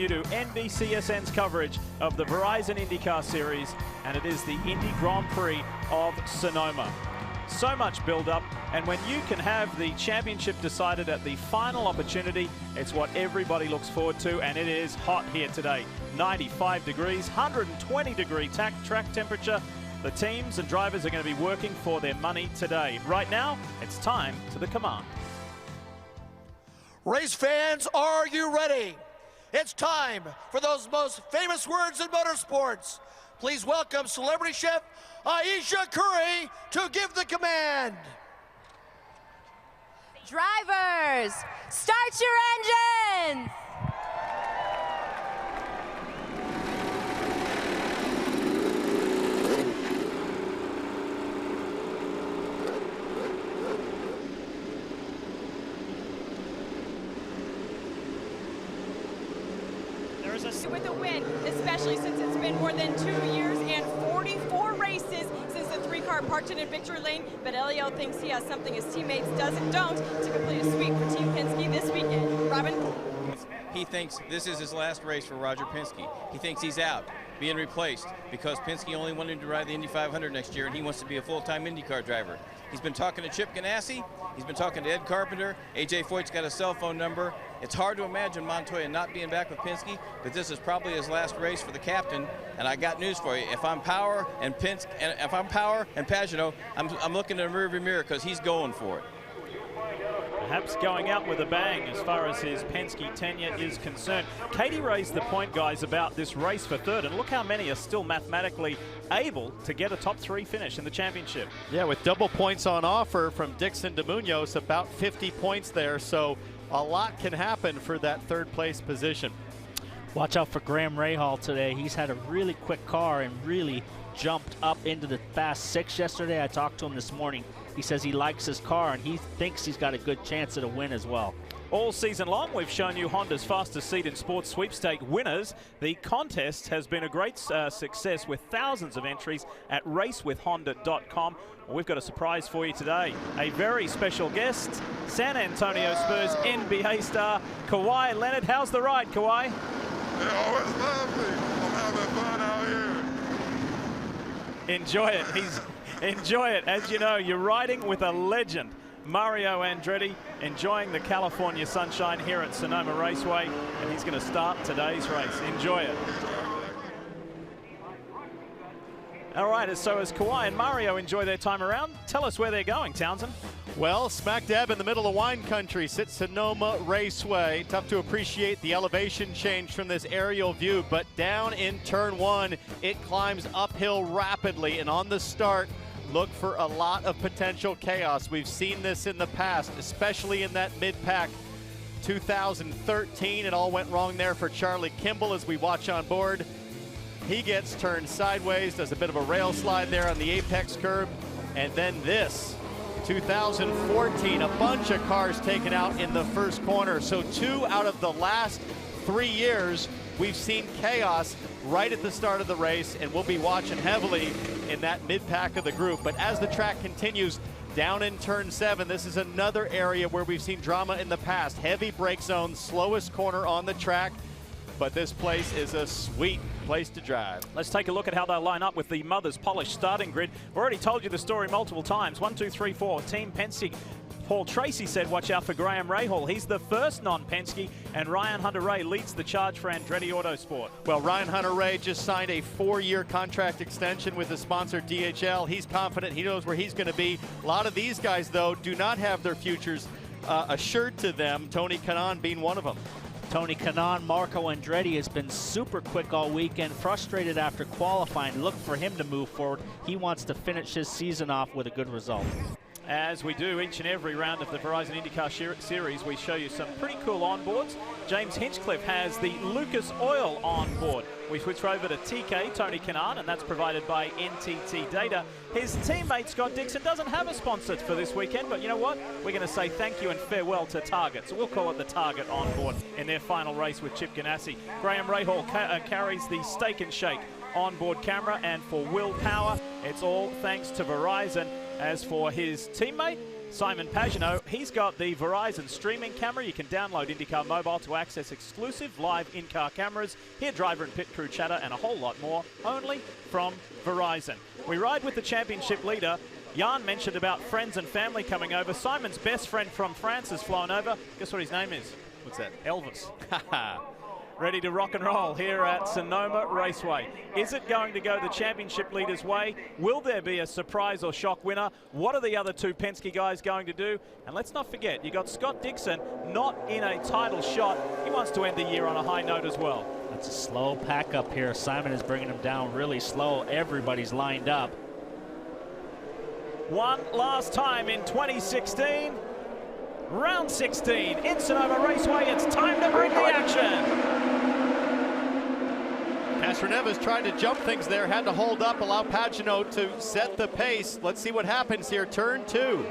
you to NBCSN's coverage of the Verizon IndyCar Series, and it is the Indy Grand Prix of Sonoma. So much build-up, and when you can have the championship decided at the final opportunity, it's what everybody looks forward to, and it is hot here today. 95 degrees, 120-degree track temperature. The teams and drivers are going to be working for their money today. Right now, it's time to the command. Race fans, are you ready? It's time for those most famous words in motorsports. Please welcome celebrity chef Aisha Curry to give the command. Drivers, start your engines! With a win, especially since it's been more than 2 years and 44 races since the three-car parked in victory lane. But Elio thinks he has something his teammates don't to complete a sweep for Team Penske this weekend. Robin? He thinks this is his last race for Roger Penske. He thinks he's out, being replaced, because Penske only wanted to ride the Indy 500 next year, and he wants to be a full-time IndyCar driver. He's been talking to Chip Ganassi. He's been talking to Ed Carpenter. AJ Foyt's got a cell phone number. It's hard to imagine Montoya not being back with Penske, but this is probably his last race for the captain. And I got news for you. If I'm Power and Pagenaud, I'm looking in the rearview mirror because he's going for it. Perhaps going out with a bang as far as his Penske tenure is concerned. Katie raised the point, guys, about this race for third, and look how many are still mathematically able to get a top three finish in the championship. Yeah, with double points on offer from Dixon to Munoz, about 50 points there, so a lot can happen for that third place position. Watch out for Graham Rahal today. He's had a really quick car and really jumped up into the fast six yesterday. I talked to him this morning. He says he likes his car and he thinks he's got a good chance at a win as well. All season long, we've shown you Honda's fastest seed in sports sweepstake winners. The contest has been a great success with thousands of entries at racewithhonda.com. Well, we've got a surprise for you today. A very special guest, San Antonio Spurs NBA star, Kawhi Leonard. How's the ride, Kawhi? They always love me. I'm having fun out here. Enjoy it. Enjoy it. As you know, you're riding with a legend, Mario Andretti, enjoying the California sunshine here at Sonoma Raceway, and he's going to start today's race. Enjoy it. All right, so as Kawhi and Mario enjoy their time around, tell us where they're going, Townsend. Well, smack dab in the middle of wine country sits Sonoma Raceway. Tough to appreciate the elevation change from this aerial view, but down in turn one, it climbs uphill rapidly, and on the start, look for a lot of potential chaos. We've seen this in the past, especially in that mid-pack 2013. It all went wrong there for Charlie Kimball as we watch on board. He gets turned sideways, does a bit of a rail slide there on the apex curb, and then this. 2014, a bunch of cars taken out in the first corner. So 2 out of the last 3 years, we've seen chaos right at the start of the race, and we'll be watching heavily in that mid-pack of the group. But as the track continues down in turn 7, this is another area where we've seen drama in the past. Heavy brake zone, slowest corner on the track. But this place is a sweet place to drive. Let's take a look at how they'll line up with the Mother's Polished starting grid. We've already told you the story multiple times. 1, 2, 3, 4, Team Penske. Paul Tracy said watch out for Graham Rahal. He's the first non-Penske, and Ryan Hunter-Reay leads the charge for Andretti Autosport. Well, Ryan Hunter-Reay just signed a 4-year contract extension with the sponsor DHL. He's confident. He knows where he's going to be. A lot of these guys, though, do not have their futures assured to them, Tony Kanaan being one of them. Tony Kanaan, Marco Andretti has been super quick all weekend, frustrated after qualifying. Look for him to move forward. He wants to finish his season off with a good result. As we do each and every round of the Verizon IndyCar Series, we show you some pretty cool onboards. James Hinchcliffe has the Lucas Oil onboard. We switch over to TK, Tony Kanaan, and that's provided by NTT Data. His teammate, Scott Dixon, doesn't have a sponsor for this weekend, but you know what? We're going to say thank you and farewell to Target. So we'll call it the Target onboard in their final race with Chip Ganassi. Graham Rahal carries the Steak and Shake onboard camera, and for Will Power, it's all thanks to Verizon. As for his teammate, Simon Pagenaud, he's got the Verizon streaming camera. You can download IndyCar Mobile to access exclusive live in-car cameras, hear driver and pit crew chatter, and a whole lot more, only from Verizon. We ride with the championship leader. Jan mentioned about friends and family coming over. Simon's best friend from France has flown over. Guess what his name is? What's that? Elvis. Ready to rock and roll here at Sonoma Raceway. Is it going to go the championship leader's way? Will there be a surprise or shock winner? What are the other two Penske guys going to do? And let's not forget, you got Scott Dixon not in a title shot. He wants to end the year on a high note as well. That's a slow pack up here. Simon is bringing him down really slow. Everybody's lined up. One last time in 2016. Round 16 in Sonoma Raceway. It's time to bring the action. Castroneves tried to jump things there, had to hold up, allow Pagenaud to set the pace. Let's see what happens here. Turn 2.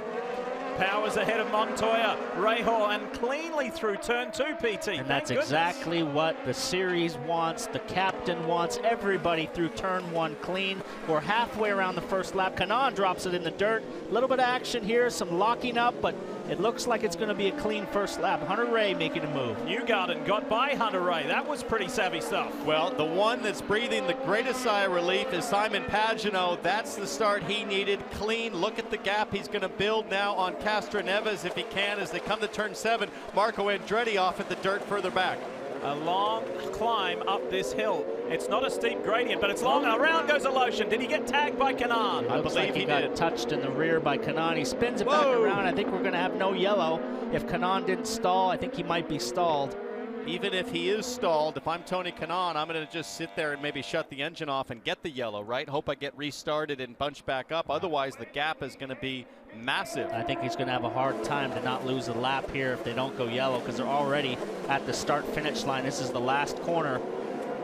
Powers ahead of Montoya, Rahal, and cleanly through turn 2, PT. And that's exactly what the series wants, the captain wants, everybody through turn 1 clean. We're halfway around the first lap. CANAL drops it in the dirt. A little bit of action here, some locking up, but it looks like it's going to be a clean first lap. Hunter Ray making a move. Newgarden got by Hunter Ray. That was pretty savvy stuff. Well, the one that's breathing the greatest sigh of relief is Simon Pagenaud. That's the start he needed. Clean. Look at the gap he's going to build now on Castroneves if he can as they come to turn 7. Marco Andretti off at the dirt further back. A long climb up this hill. It's not a steep gradient, but it's long. Around goes Aloshin. Did he get tagged by CANAL? I believe like he got touched in the rear by CANAL. He spins it back around. I think we're going to have no yellow. If CANAL didn't stall, I think he might be stalled. Even if he is stalled, if I'm Tony Kanaan, I'm going to just sit there and maybe shut the engine off and get the yellow, right? Hope I get restarted and bunch back up. Otherwise, the gap is going to be massive. I think he's going to have a hard time to not lose a lap here if they don't go yellow, because they're already at the start-finish line. This is the last corner,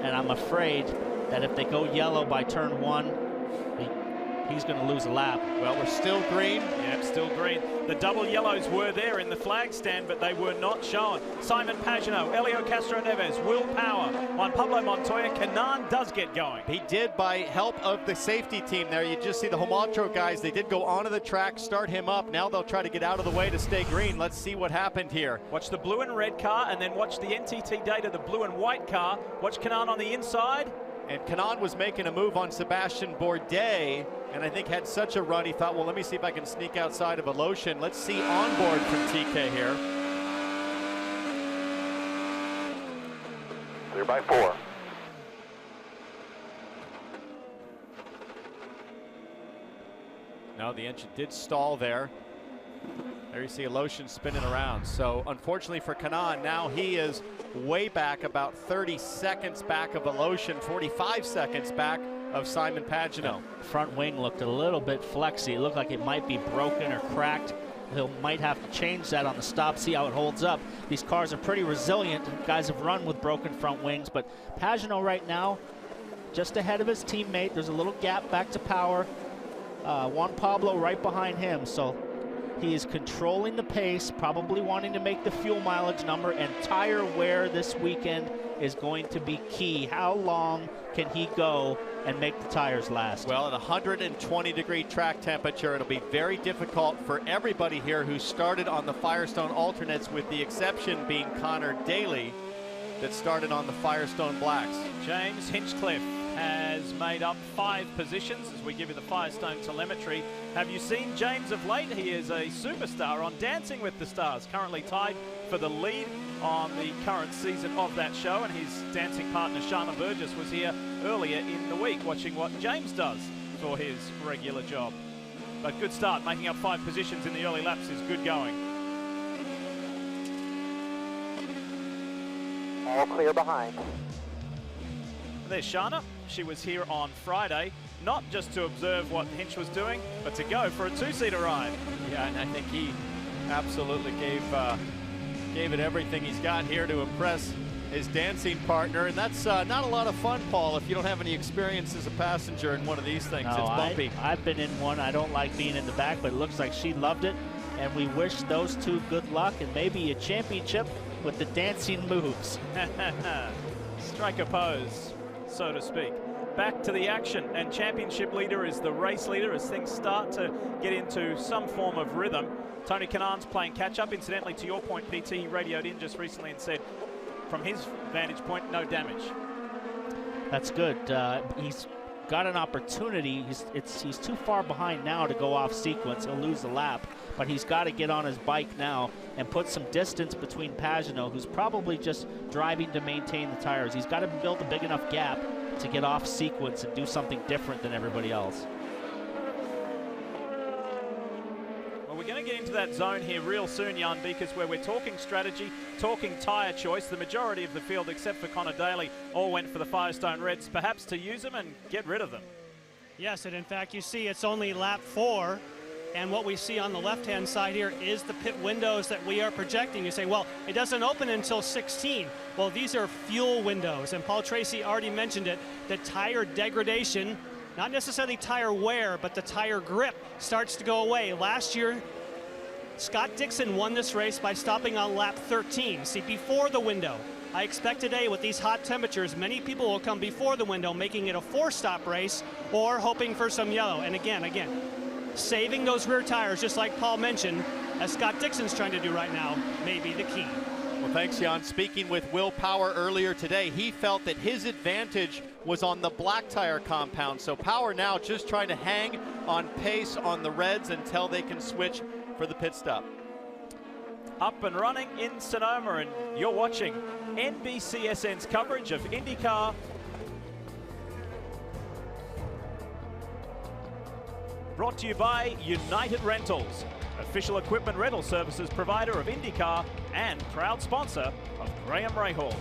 and I'm afraid that if they go yellow by turn 1, he's going to lose a lap. Well, we're still green. Yep, still green. The double yellows were there in the flag stand, but they were not shown. Simon Pagenaud, Helio Castroneves, Will Power, Juan Pablo Montoya. CANAL does get going. He did by help of the safety team there. You just see the Homaltro guys. They did go onto the track, start him up. Now they'll try to get out of the way to stay green. Let's see what happened here. Watch the blue and red car, and then watch the NTT data, the blue and white car. Watch CANAL on the inside. And CANAL was making a move on Sebastian Bourdais, and I think had such a run, he thought, well, let me see if I can sneak outside of Aloshin. Let's see onboard from TK here. Clear by 4. No, the engine did stall there. There you see Aloshin spinning around. So unfortunately for CANAL, now he is way back, about 30 seconds back of Aloshin, 45 seconds back of Simon Pagenaud. Front wing looked a little bit flexy. It looked like it might be broken or cracked. He'll might have to change that on the stop, see how it holds up. These cars are pretty resilient. Guys have run with broken front wings, but Pagenaud right now, just ahead of his teammate. There's a little gap back to Power. Juan Pablo right behind him, so he is controlling the pace, probably wanting to make the fuel mileage number, and tire wear this weekend is going to be key. How long can he go and make the tires last? Well, at 120-degree track temperature, it'll be very difficult for everybody here who started on the Firestone alternates, with the exception being Connor Daly, that started on the Firestone Blacks. James Hinchcliffe has made up 5 positions as we give you the Firestone telemetry. Have you seen James of late? He is a superstar on Dancing with the Stars, currently tied for the lead on the current season of that show, and his dancing partner Shana Burgess was here earlier in the week watching what James does for his regular job. But good start, making up 5 positions in the early laps is good going. All clear behind. There's Shana. She was here on Friday, not just to observe what Hinch was doing, but to go for a 2-seater ride. Yeah, and I think he absolutely gave it everything he's got here to impress his dancing partner, and that's not a lot of fun, Paul, if you don't have any experience as a passenger in one of these things. No, it's bumpy. I've been in one. I don't like being in the back, but it looks like she loved it, and we wish those two good luck and maybe a championship with the dancing moves. Striker pose. so to speak. Back to the action, and championship leader is the race leader as things start to get into some form of rhythm. Tony Kanaan's playing catch-up. Incidentally, to your point, PT, he radioed in just recently and said, from his vantage point, no damage. That's good. He's got an opportunity. He's too far behind now to go off sequence. He'll lose the lap, but he's got to get on his bike now and put some distance between Pagenaud, who's probably just driving to maintain the tires. He's got to build a big enough gap to get off sequence and do something different than everybody else. Well, we're going to get into that zone here real soon, Jan, because where we're talking strategy, talking tyre choice, the majority of the field, except for Connor Daly, all went for the Firestone Reds, perhaps to use them and get rid of them. Yes, and in fact, you see it's only lap 4. And what we see on the left-hand side here is the pit windows that we are projecting. You say, well, it doesn't open until 16. Well, these are fuel windows, and Paul Tracy already mentioned it, the tire degradation, not necessarily tire wear, but the tire grip starts to go away. Last year, Scott Dixon won this race by stopping on lap 13. See, before the window. I expect today with these hot temperatures, many people will come before the window, making it a 4-stop race or hoping for some yellow. And again, saving those rear tires, just like Paul mentioned, as Scott Dixon's trying to do right now, may be the key. Well, thanks, Jan. Speaking with Will Power earlier today, he felt that his advantage was on the black tire compound. So Power now just trying to hang on pace on the reds until they can switch for the pit stop. Up and running in Sonoma, and you're watching NBCSN's coverage of IndyCar. Brought to you by United Rentals, official equipment rental services provider of IndyCar and proud sponsor of Graham Rahal.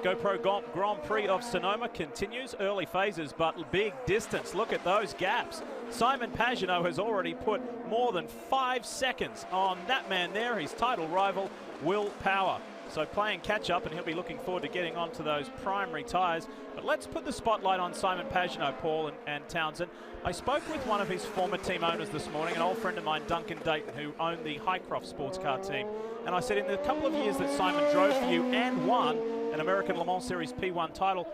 GoPro Grand Prix of Sonoma continues. Early phases, but big distance. Look at those gaps. Simon Pagenaud has already put more than 5 seconds on that man there, his title rival, Will Power. So playing catch up, and he'll be looking forward to getting onto those primary tires. But let's put the spotlight on Simon Pagenaud, Paul and Townsend. I spoke with one of his former team owners this morning, an old friend of mine, Duncan Dayton, who owned the Highcroft sports car team. And I said, in the couple of years that Simon drove for you and won an American Le Mans Series P1 title,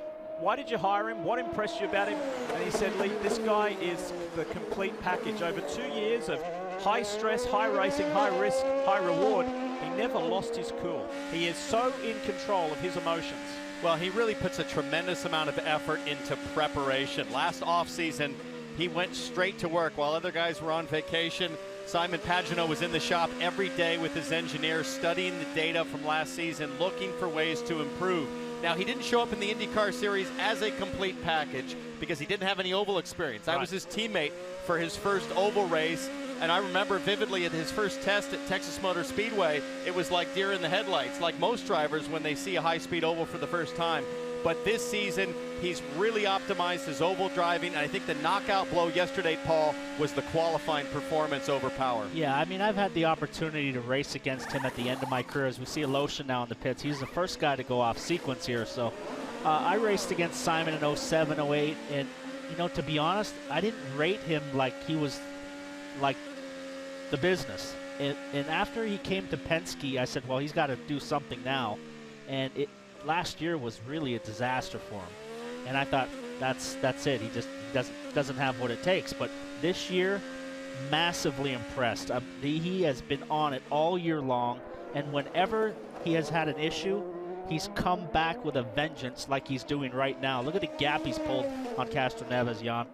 why did you hire him? What impressed you about him? And he said, Lee, this guy is the complete package. Over 2 years of high stress, high racing, high risk, high reward, he never lost his cool. He is so in control of his emotions. Well, he really puts a tremendous amount of effort into preparation. Last offseason, he went straight to work while other guys were on vacation. Simon Pagenaud was in the shop every day with his engineers, studying the data from last season, looking for ways to improve. Now, he didn't show up in the IndyCar Series as a complete package because he didn't have any oval experience. I was his teammate for his first oval race, and I remember vividly at his first test at Texas Motor Speedway, it was like deer in the headlights, like most drivers when they see a high-speed oval for the first time. But this season, he's really optimized his oval driving, and I think the knockout blow yesterday, Paul, was the qualifying performance over Power. Yeah, I mean, I've had the opportunity to race against him at the end of my career. As we see Alosha now in the pits, he's the first guy to go off sequence here. So I raced against Simon in 07, 08, and, you know, to be honest, I didn't rate him like he was like the business. And after he came to Penske, I said, well, he's got to do something now. And last year was really a disaster for him, and I thought that's it. He just doesn't have what it takes. But this year, massively impressed. He has been on it all year long, and whenever he has had an issue, he's come back with a vengeance, like he's doing right now. Look at the gap he's pulled on Castroneves, Jan.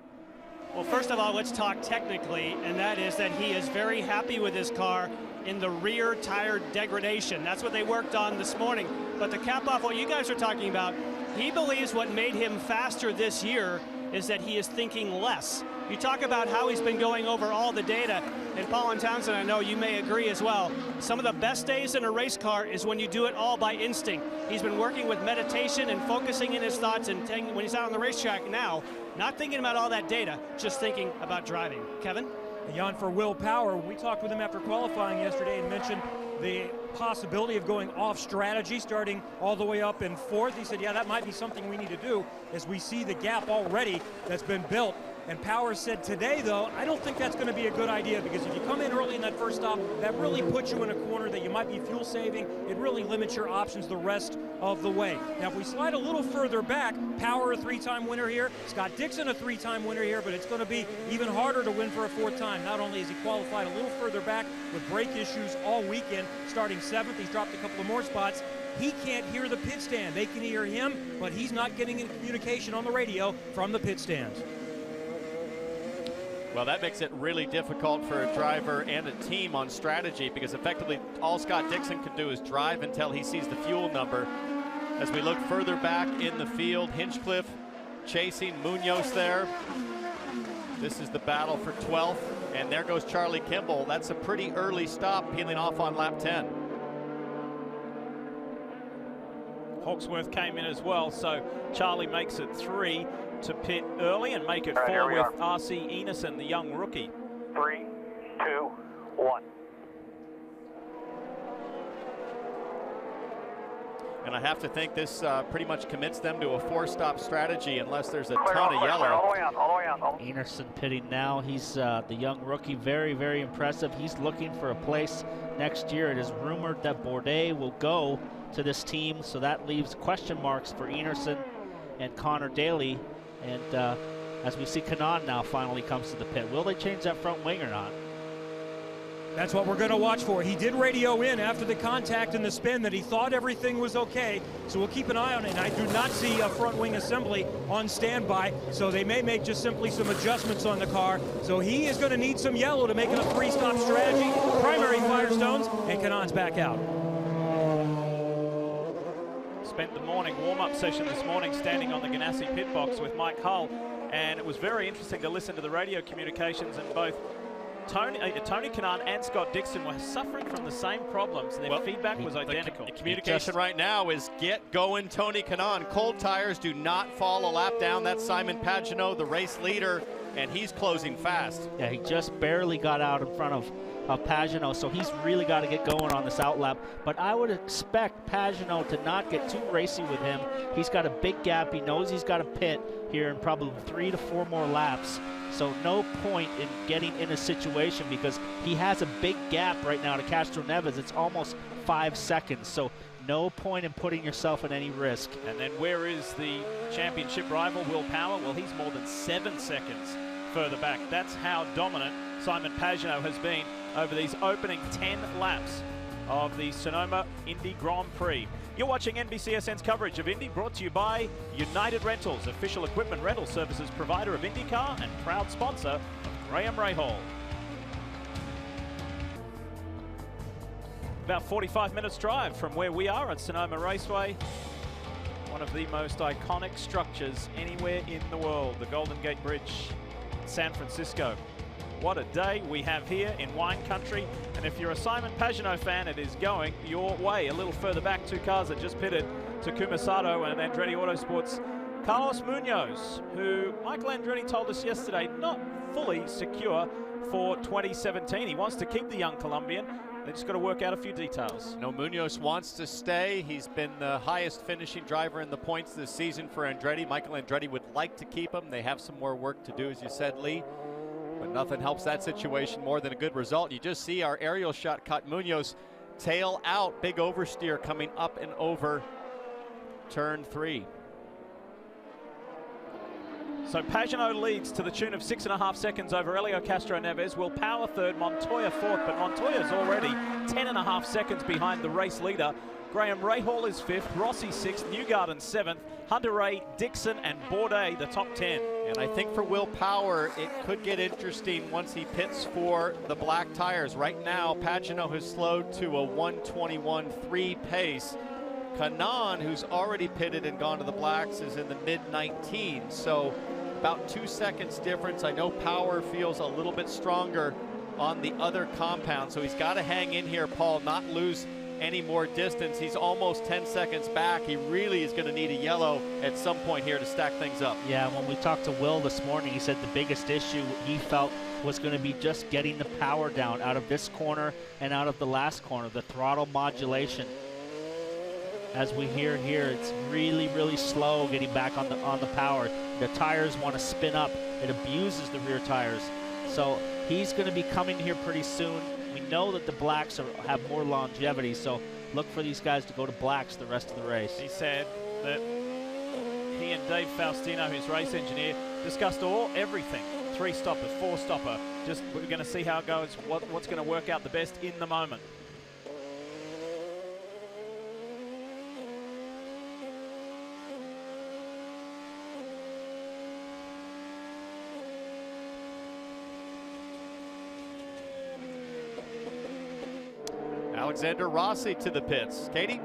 Well, first of all, let's talk technically, and that is that he is very happy with his car in the rear tire degradation. That's what they worked on this morning. But to cap off what you guys are talking about, he believes what made him faster this year is that he is thinking less. You talk about how he's been going over all the data, and Paul and Townsend, I know you may agree as well. Some of the best days in a race car is when you do it all by instinct. He's been working with meditation and focusing in his thoughts, and when he's out on the racetrack now, not thinking about all that data, just thinking about driving. Kevin? Jan, for Will Power, we talked with him after qualifying yesterday and mentioned the possibility of going off strategy, starting all the way up in fourth. He said, yeah, that might be something we need to do as we see the gap already that's been built And Power said today, though, I don't think that's going to be a good idea, because if you come in early in that first stop, that really puts you in a corner that you might be fuel saving. It really limits your options the rest of the way. Now, if we slide a little further back, Power a 3-time winner here, Scott Dixon a 3-time winner here, but it's going to be even harder to win for a 4th time. Not only has he qualified a little further back with brake issues all weekend, starting 7th, he's dropped a couple of more spots. He can't hear the pit stand. They can hear him, but he's not getting any communication on the radio from the pit stands. Well, that makes it really difficult for a driver and a team on strategy, because effectively all Scott Dixon can do is drive until he sees the fuel number. As we look further back in the field, Hinchcliffe chasing Munoz there. This is the battle for 12th, and there goes Charlie Kimball. That's a pretty early stop, peeling off on lap 10. Hawksworth came in as well, so Charlie makes it 3 to pit early and make it 4 with R.C. Enison, the young rookie. 3, 2, 1. And I have to think this pretty much commits them to a 4-stop strategy unless there's a ton of yellow. All the way on. Enison pitting now. He's the young rookie, very, very impressive. He's looking for a place next year. It is rumored that Bourdais will go to this team, so that leaves question marks for Enison and Connor Daly. And as we see, CANAL now finally comes to the pit. Will they change that front wing or not? That's what we're going to watch for. He did radio in after the contact and the spin that he thought everything was okay, so we'll keep an eye on it. And I do not see a front wing assembly on standby, so they may make just simply some adjustments on the car. So he is going to need some yellow to make it a 3-stop strategy. Primary Firestones, and Kanan's back out. Spent the morning warm-up session this morning standing on the Ganassi pit box with Mike Hull, and it was very interesting to listen to the radio communications, and both Tony Kanaan and Scott Dixon were suffering from the same problems. Their feedback was identical. The communication right now is get going, Tony Kanaan. Cold tires, do not fall a lap down. That's Simon Pagenaud, the race leader, and he's closing fast. Yeah, he just barely got out in front of Pagenaud, so he's really got to get going on this outlap. But I would expect Pagenaud to not get too racy with him. He's got a big gap. He knows he's got to pit here in probably 3 to 4 more laps. So no point in getting in a situation, because he has a big gap right now to Castro Neves. It's almost 5 seconds. So no point in putting yourself at any risk. And then where is the championship rival, Will Power? Well, he's more than 7 seconds further back. That's how dominant Simon Pagenaud has been over these opening 10 laps of the Sonoma Indy Grand Prix. You're watching NBCSN's coverage of Indy, brought to you by United Rentals, official equipment rental services provider of IndyCar and proud sponsor of Graham Rahal. About 45 minutes drive from where we are at Sonoma Raceway, one of the most iconic structures anywhere in the world, the Golden Gate Bridge in San Francisco. What a day we have here in wine country, and if you're a Simon Pagenaud fan, it is going your way. A little further back, 2 cars that just pitted, Takuma Sato and Andretti Autosport's Carlos Munoz, who Michael Andretti told us yesterday not fully secure for 2017. He wants to keep the young Colombian. They just got to work out a few details. No, Munoz wants to stay. He's been the highest finishing driver in the points this season for Andretti. Michael Andretti would like to keep him. They have some more work to do, as you said, Lee. But nothing helps that situation more than a good result. You just see our aerial shot caught Munoz tail out. Big oversteer coming up and over turn 3. So Pagenaud leads to the tune of 6.5 seconds over Helio Castro Neves. Will Power 3rd, Montoya 4th, but Montoya's already 10.5 seconds behind the race leader. Graham Rahal is 5th, Rossi 6th, Newgarden 7th, Hunter Ray, Dixon, and Bourdais the top 10. And I think for Will Power, it could get interesting once he pits for the black tires. Right now, Pagenaud has slowed to a 1:21.3 pace. Kanaan, who's already pitted and gone to the blacks, is in the mid-19s. So about 2 seconds difference. I know Power feels a little bit stronger on the other compound, so he's got to hang in here, Paul, not lose any more distance. He's almost 10 seconds back. He really is going to need a yellow at some point here to stack things up. Yeah, when we talked to Will this morning, he said the biggest issue he felt was going to be just getting the power down out of this corner and out of the last corner, the throttle modulation. As we hear here, it's really, really slow getting back on the power. The tires want to spin up it abuses the rear tires. So he's going to be coming here pretty soon. We know that the blacks have more longevity, so look for these guys to go to blacks the rest of the race. He said that he and Dave Faustino, his race engineer, discussed everything. 3-stopper, 4-stopper. Just we're going to see how it goes, what's going to work out the best in the moment. Alexander Rossi to the pits. Katie?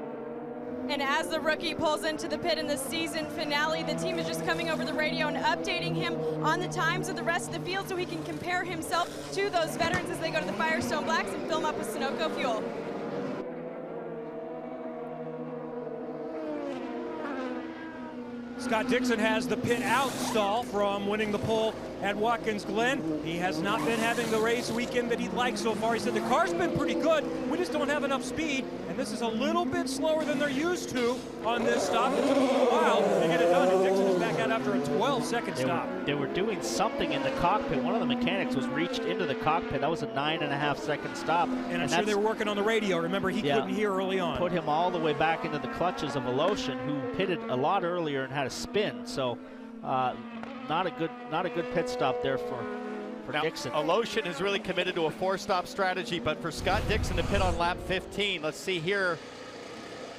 And as the rookie pulls into the pit in the season finale, the team is just coming over the radio and updating him on the times of the rest of the field so he can compare himself to those veterans as they go to the Firestone Blacks and fill them up with Sunoco fuel. Scott Dixon has the pit out stall from winning the pole at Watkins Glen. He has not been having the race weekend that he'd like so far. He said the car's been pretty good. We just don't have enough speed, and this is a little bit slower than they're used to on this stop. It took a little while to get it done, and Dixon is back out after a 12-second stop. They were doing something in the cockpit. One of the mechanics was reached into the cockpit. That was a 9.5-second stop. And I'm sure they were working on the radio. Remember, he couldn't hear early on. Put him all the way back into the clutches of Aloshin, who pitted a lot earlier and had a spin. So not a good pit stop there for Dixon. Aloshin has really committed to a 4-stop strategy, but for Scott Dixon to pit on lap 15, let's see here.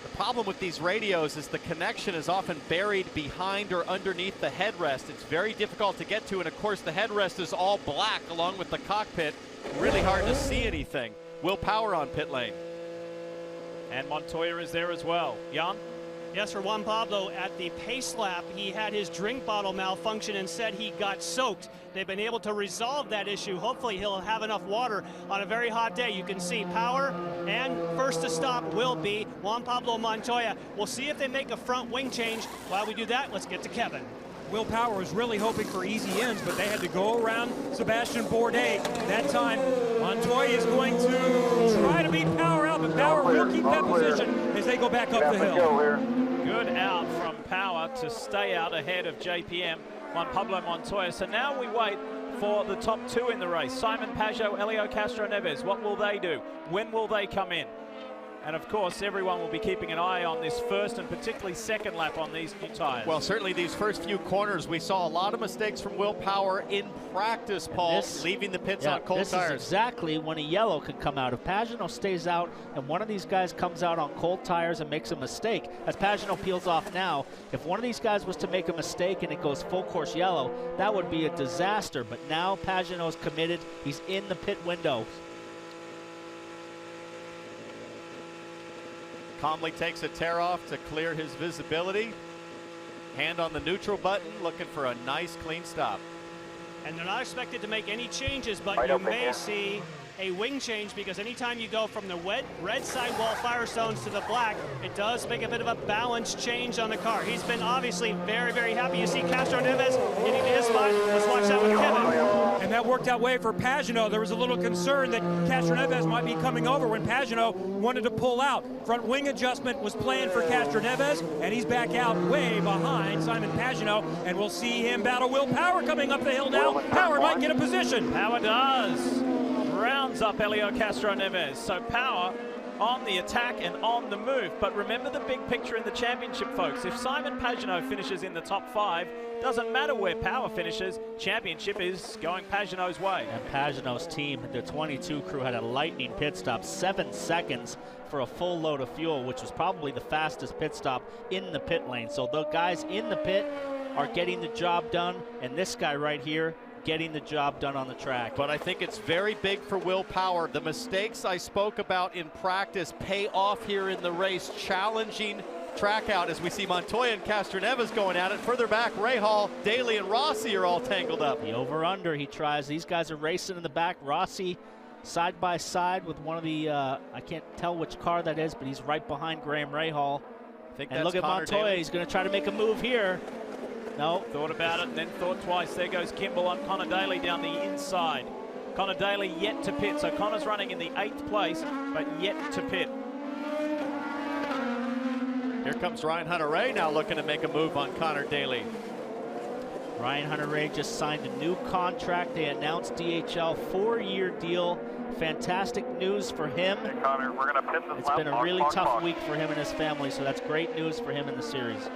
The problem with these radios is the connection is often buried behind or underneath the headrest. It's very difficult to get to, and of course the headrest is all black along with the cockpit. Really hard to see anything. Will Power on pit lane. And Montoya is there as well. Jan? Yes, for Juan Pablo, at the pace lap, he had his drink bottle malfunction and said he got soaked. They've been able to resolve that issue. Hopefully he'll have enough water on a very hot day. You can see Power, and first to stop will be Juan Pablo Montoya. We'll see if they make a front wing change. While we do that, let's get to Kevin. Will Power was really hoping for easy ends, but they had to go around Sebastian Bourdais. That time, Montoya is going to try to beat Power out, but Power will keep that position as they go back up the hill. Good out from Power to stay out ahead of JPM, Juan Pablo Montoya. So now we wait for the top two in the race. Simon Pageau, Helio Castro-Neves. What will they do? When will they come in? And of course, everyone will be keeping an eye on this first and particularly second lap on these new tires. Well, certainly these first few corners, we saw a lot of mistakes from Will Power in practice, Paul, leaving the pits on cold tires. This is exactly when a yellow could come out. If Pagenaud stays out and one of these guys comes out on cold tires and makes a mistake, as Pagenaud peels off now, if one of these guys was to make a mistake and it goes full course yellow, that would be a disaster. But now Pagenaud's committed. He's in the pit window. Calmly takes a tear off to clear his visibility. Hand on the neutral button, looking for a nice clean stop. And they're not expected to make any changes, but you may see a wing change, because anytime you go from the red sidewall Firestones to the black, it does make a bit of a balance change on the car. He's been obviously very, very happy. You see Castro-Neves getting to his spot. Let's watch that with Kevin. And that worked out way for Pagenaud. There was a little concern that Castro-Neves might be coming over when Pagenaud wanted to pull out. Front wing adjustment was planned for Castro-Neves, and he's back out way behind Simon Pagenaud, and we'll see him battle Will Power coming up the hill now. Power might get a position. Power does. Rounds up Helio Castro-Neves. So Power on the attack and on the move. But remember the big picture in the championship, folks. If Simon Pagenaud finishes in the top 5, doesn't matter where Power finishes, championship is going Pagenaud's way. And Pagenaud's team, the 22 crew, had a lightning pit stop, 7 seconds for a full load of fuel, which was probably the fastest pit stop in the pit lane. So the guys in the pit are getting the job done, and this guy right here getting the job done on the track. But I think it's very big for Will Power. The mistakes I spoke about in practice pay off here in the race. Challenging track out as we see Montoya and Castro-Neves going at it. Further back, Rahal, Daly, and Rossi are all tangled up. The over-under he tries. These guys are racing in the back. Rossi side by side with one of the, I can't tell which car that is, but he's right behind Graham Rahal. And look at Montoya. Daly. He's going to try to make a move here. No. Thought about it and then thought twice. There goes Kimball on Connor Daly down the inside. Connor Daly yet to pit. So Connor's running in the 8th place, but yet to pit. Here comes Ryan Hunter-Reay now looking to make a move on Connor Daly. Ryan Hunter-Reay just signed a new contract. They announced DHL 4-year deal. Fantastic news for him. Hey, Connor, we're going to pit this It's lap. been a really tough week for him and his family, so that's great news for him in the series.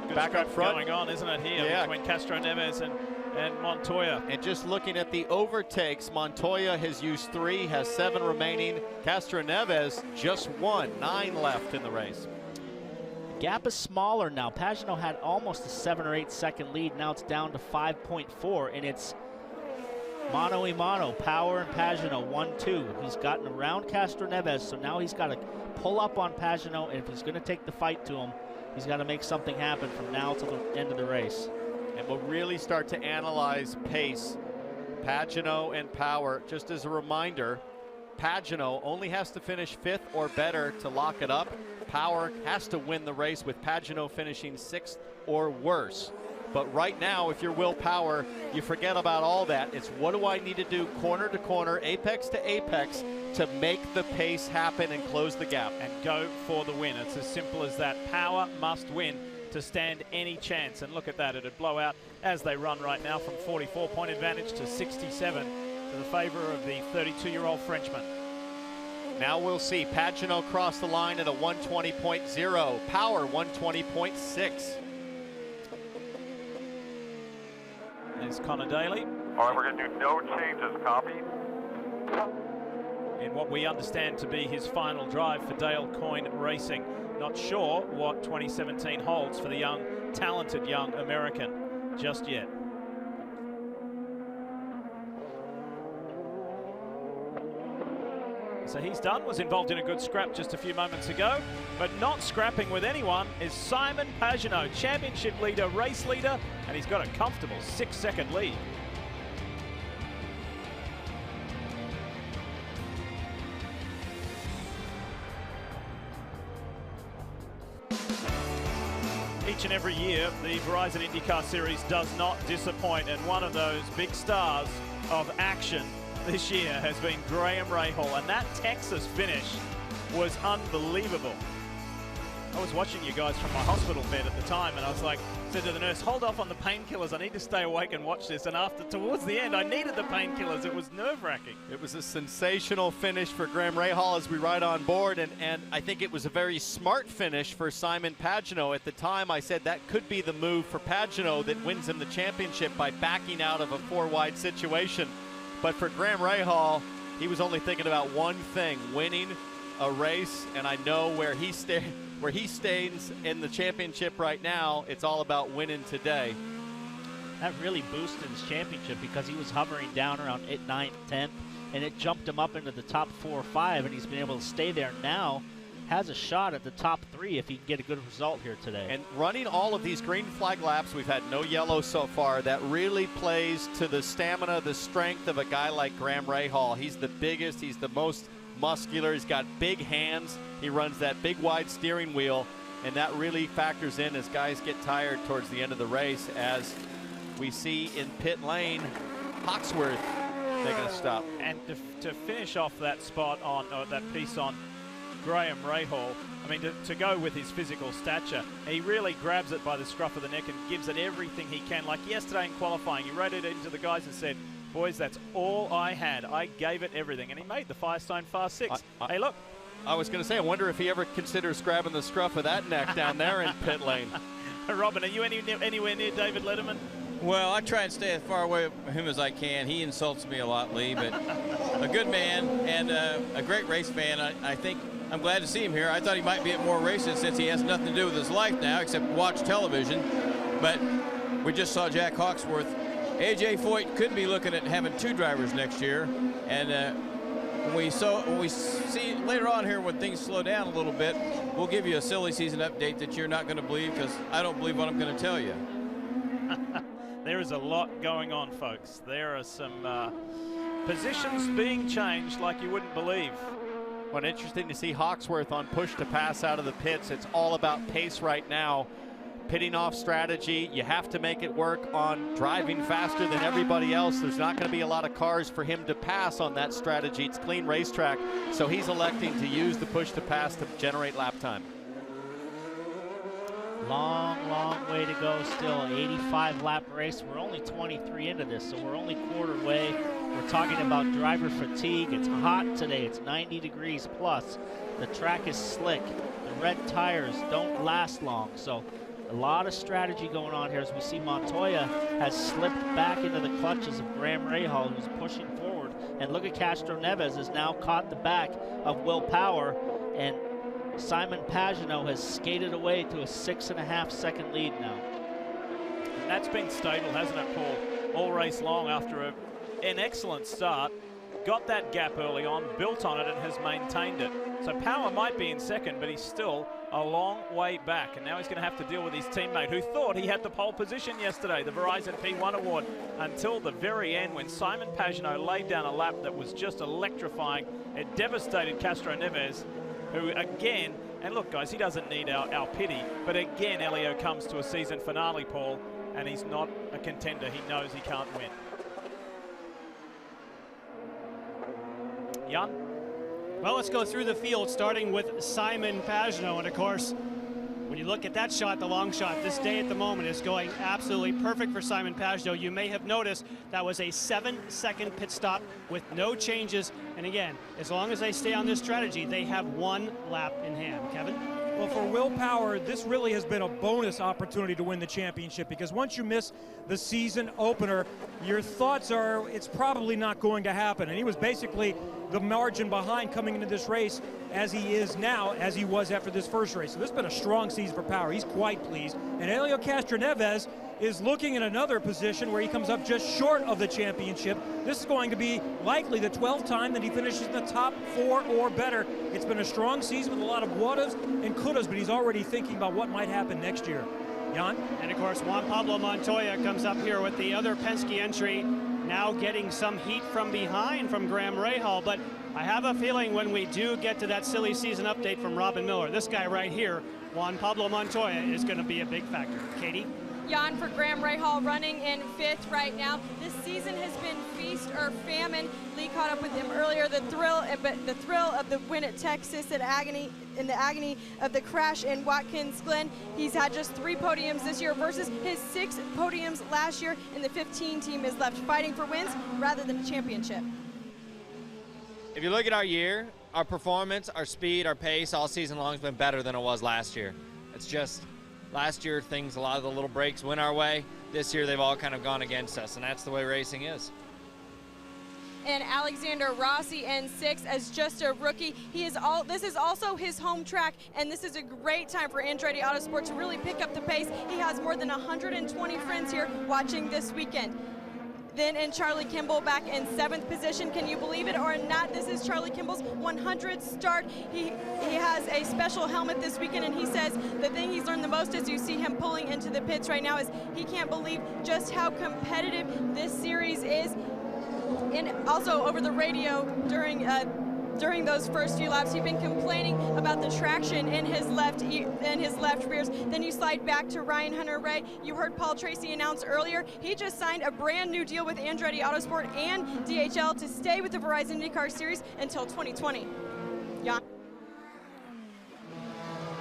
Good Back up front. going on, isn't it, here between Castro Neves and Montoya. And just looking at the overtakes, Montoya has used 3, has 7 remaining. Castro Neves just 1, 9 left in the race. The gap is smaller now. Pagenaud had almost a 7 or 8 second lead. Now it's down to 5.4, and it's mano a mano, Power and Pagenaud 1-2. He's gotten around Castro Neves, so now he's got to pull up on Pagenaud, and if he's going to take the fight to him, he's got to make something happen from now till the end of the race. And we'll really start to analyze pace. Pagenaud and Power, just as a reminder, Pagenaud only has to finish 5th or better to lock it up. Power has to win the race with Pagenaud finishing 6th or worse. But right now, if you're Will Power, you forget about all that. It's what do I need to do corner to corner, apex to apex, to make the pace happen and close the gap. And go for the win. It's as simple as that. Power must win to stand any chance. And look at that. It'd blow out as they run right now from 44-point advantage to 67 to the favor of the 32-year-old Frenchman. Now we'll see Pagenaud cross the line at a 120.0. Power 120.6. There's Connor Daly. All right, we're going to do no changes. Copy. In what we understand to be his final drive for Dale Coyne Racing. Not sure what 2017 holds for the young, talented young American just yet. So he's done, was involved in a good scrap just a few moments ago, but not scrapping with anyone is Simon Pagenaud, championship leader, race leader, and he's got a comfortable 6-second lead. Each and every year, the Verizon IndyCar Series does not disappoint, and one of those big stars of action this year has been Graham Rahal, and that Texas finish was unbelievable. I was watching you guys from my hospital bed at the time, and I was like, said to the nurse, hold off on the painkillers, I need to stay awake and watch this. And towards the end, I needed the painkillers. It was nerve-wracking. It was a sensational finish for Graham Rahal as we ride on board, and I think it was a very smart finish for Simon Pagenaud. At the time, I said that could be the move for Pagenaud that wins him the championship by backing out of a 4-wide situation. But for Graham Rahal, he was only thinking about one thing, winning a race, and I know where he stands in the championship right now, it's all about winning today. That really boosted his championship because he was hovering down around 8th, 9th, 10th, and it jumped him up into the top 4 or 5, and he's been able to stay there now. Has a shot at the top 3 if he can get a good result here today. And running all of these green flag laps, we've had no yellow so far. That really plays to the stamina, the strength of a guy like Graham Rahal. He's the biggest, he's the most muscular, he's got big hands, he runs that big wide steering wheel, and that really factors in as guys get tired towards the end of the race, as we see in pit lane, Hawksworth taking a stop. And to finish off that spot on, that piece on Graham Rahal, I mean, to go with his physical stature, he really grabs it by the scruff of the neck and gives it everything he can. Like yesterday in qualifying, he rode it into the guys and said, boys, that's all I had. I gave it everything. And he made the Firestone Fast 6. Hey, look. I was going to say, I wonder if he ever considers grabbing the scruff of that neck down there in pit lane. Robin, are you anywhere near David Letterman? Well, I try and stay as far away from him as I can. He insults me a lot, Lee, but a good man and a great race fan. I think I'm glad to see him here. I thought he might be at more races since he has nothing to do with his life now except watch television. But we just saw Jack Hawksworth. AJ Foyt could be looking at having 2 drivers next year. And when we see later on here when things slow down a little bit, we'll give you a silly season update that you're not going to believe, because I don't believe what I'm going to tell you. There is a lot going on, folks. There are some positions being changed like you wouldn't believe. Well, interesting to see Hawksworth on push to pass out of the pits. It's all about pace right now. Pitting off strategy. You have to make it work on driving faster than everybody else. There's not going to be a lot of cars for him to pass on that strategy. It's clean racetrack, so he's electing to use the push to pass to generate lap time. Long, long way to go still. 85 lap race. We're only 23 into this, so we're only quarter way. We're talking about driver fatigue. It's hot today. It's 90 degrees plus. The track is slick. The red tires don't last long, so a lot of strategy going on here as we see Montoya has slipped back into the clutches of Graham Rahal, who's pushing forward. And look at Castro Neves has now caught the back of Will Power, and Simon Pagenaud has skated away to a 6.5 second lead now. And that's been stable, hasn't it, Paul? All race long after an excellent start. Got that gap early on, built on it, and has maintained it. So Power might be in second, but he's still a long way back. And now he's going to have to deal with his teammate who thought he had the pole position yesterday, the Verizon P1 Award, until the very end when Simon Pagenaud laid down a lap that was just electrifying. It devastated Castro Neves, who again, and look guys, he doesn't need our pity, but again Elio comes to a season finale, Paul, and he's not a contender. He knows he can't win. Jan? Well, let's go through the field, starting with Simon Pagenaud. And of course, when you look at that shot, the long shot, this day at the moment is going absolutely perfect for Simon Pagenaud. You may have noticed that was a 7-second pit stop with no changes. And again, as long as they stay on this strategy, they have 1 lap in hand. Kevin? Well, for Will Power, this really has been a bonus opportunity to win the championship, because once you miss the season opener, your thoughts are it's probably not going to happen. And he was basically the margin behind coming into this race as he is now, as he was after this first race. So this has been a strong season for Power. He's quite pleased. And Helio Castroneves is looking at another position where he comes up just short of the championship. This is going to be likely the 12th time that he finishes in the top 4 or better. It's been a strong season with a lot of wouldas and couldas, but he's already thinking about what might happen next year. Jan? And of course, Juan Pablo Montoya comes up here with the other Penske entry, now getting some heat from behind from Graham Rahal. But I have a feeling when we do get to that silly season update from Robin Miller, this guy right here, Juan Pablo Montoya, is going to be a big factor. Katie? Jan, for Graham Rahal running in 5th right now. This season has been feast or famine. Lee caught up with him earlier. The thrill of the win at Texas, in the agony of the crash in Watkins Glen. He's had just 3 podiums this year versus his 6 podiums last year, and the 15 team is left fighting for wins rather than a championship. If you look at our year, our performance, our speed, our pace all season long has been better than it was last year. It's just last year a lot of the little breaks went our way. This year they've all kind of gone against us, and that's the way racing is. And Alexander Rossi in 6th as just a rookie. This is also his home track, and this is a great time for Andretti Autosport to really pick up the pace. He has more than 120 friends here watching this weekend. Then in Charlie Kimball back in 7th position. Can you believe it or not? This is Charlie Kimball's 100th start. He has a special helmet this weekend, and he says the thing he's learned the most as you see him pulling into the pits right now is he can't believe just how competitive this series is. And also over the radio during those first few laps, he'd been complaining about the traction in his left rears. Then you slide back to Ryan Hunter-Reay. You heard Paul Tracy announce earlier he just signed a brand new deal with Andretti Autosport and DHL to stay with the Verizon IndyCar Series until 2020. Jan?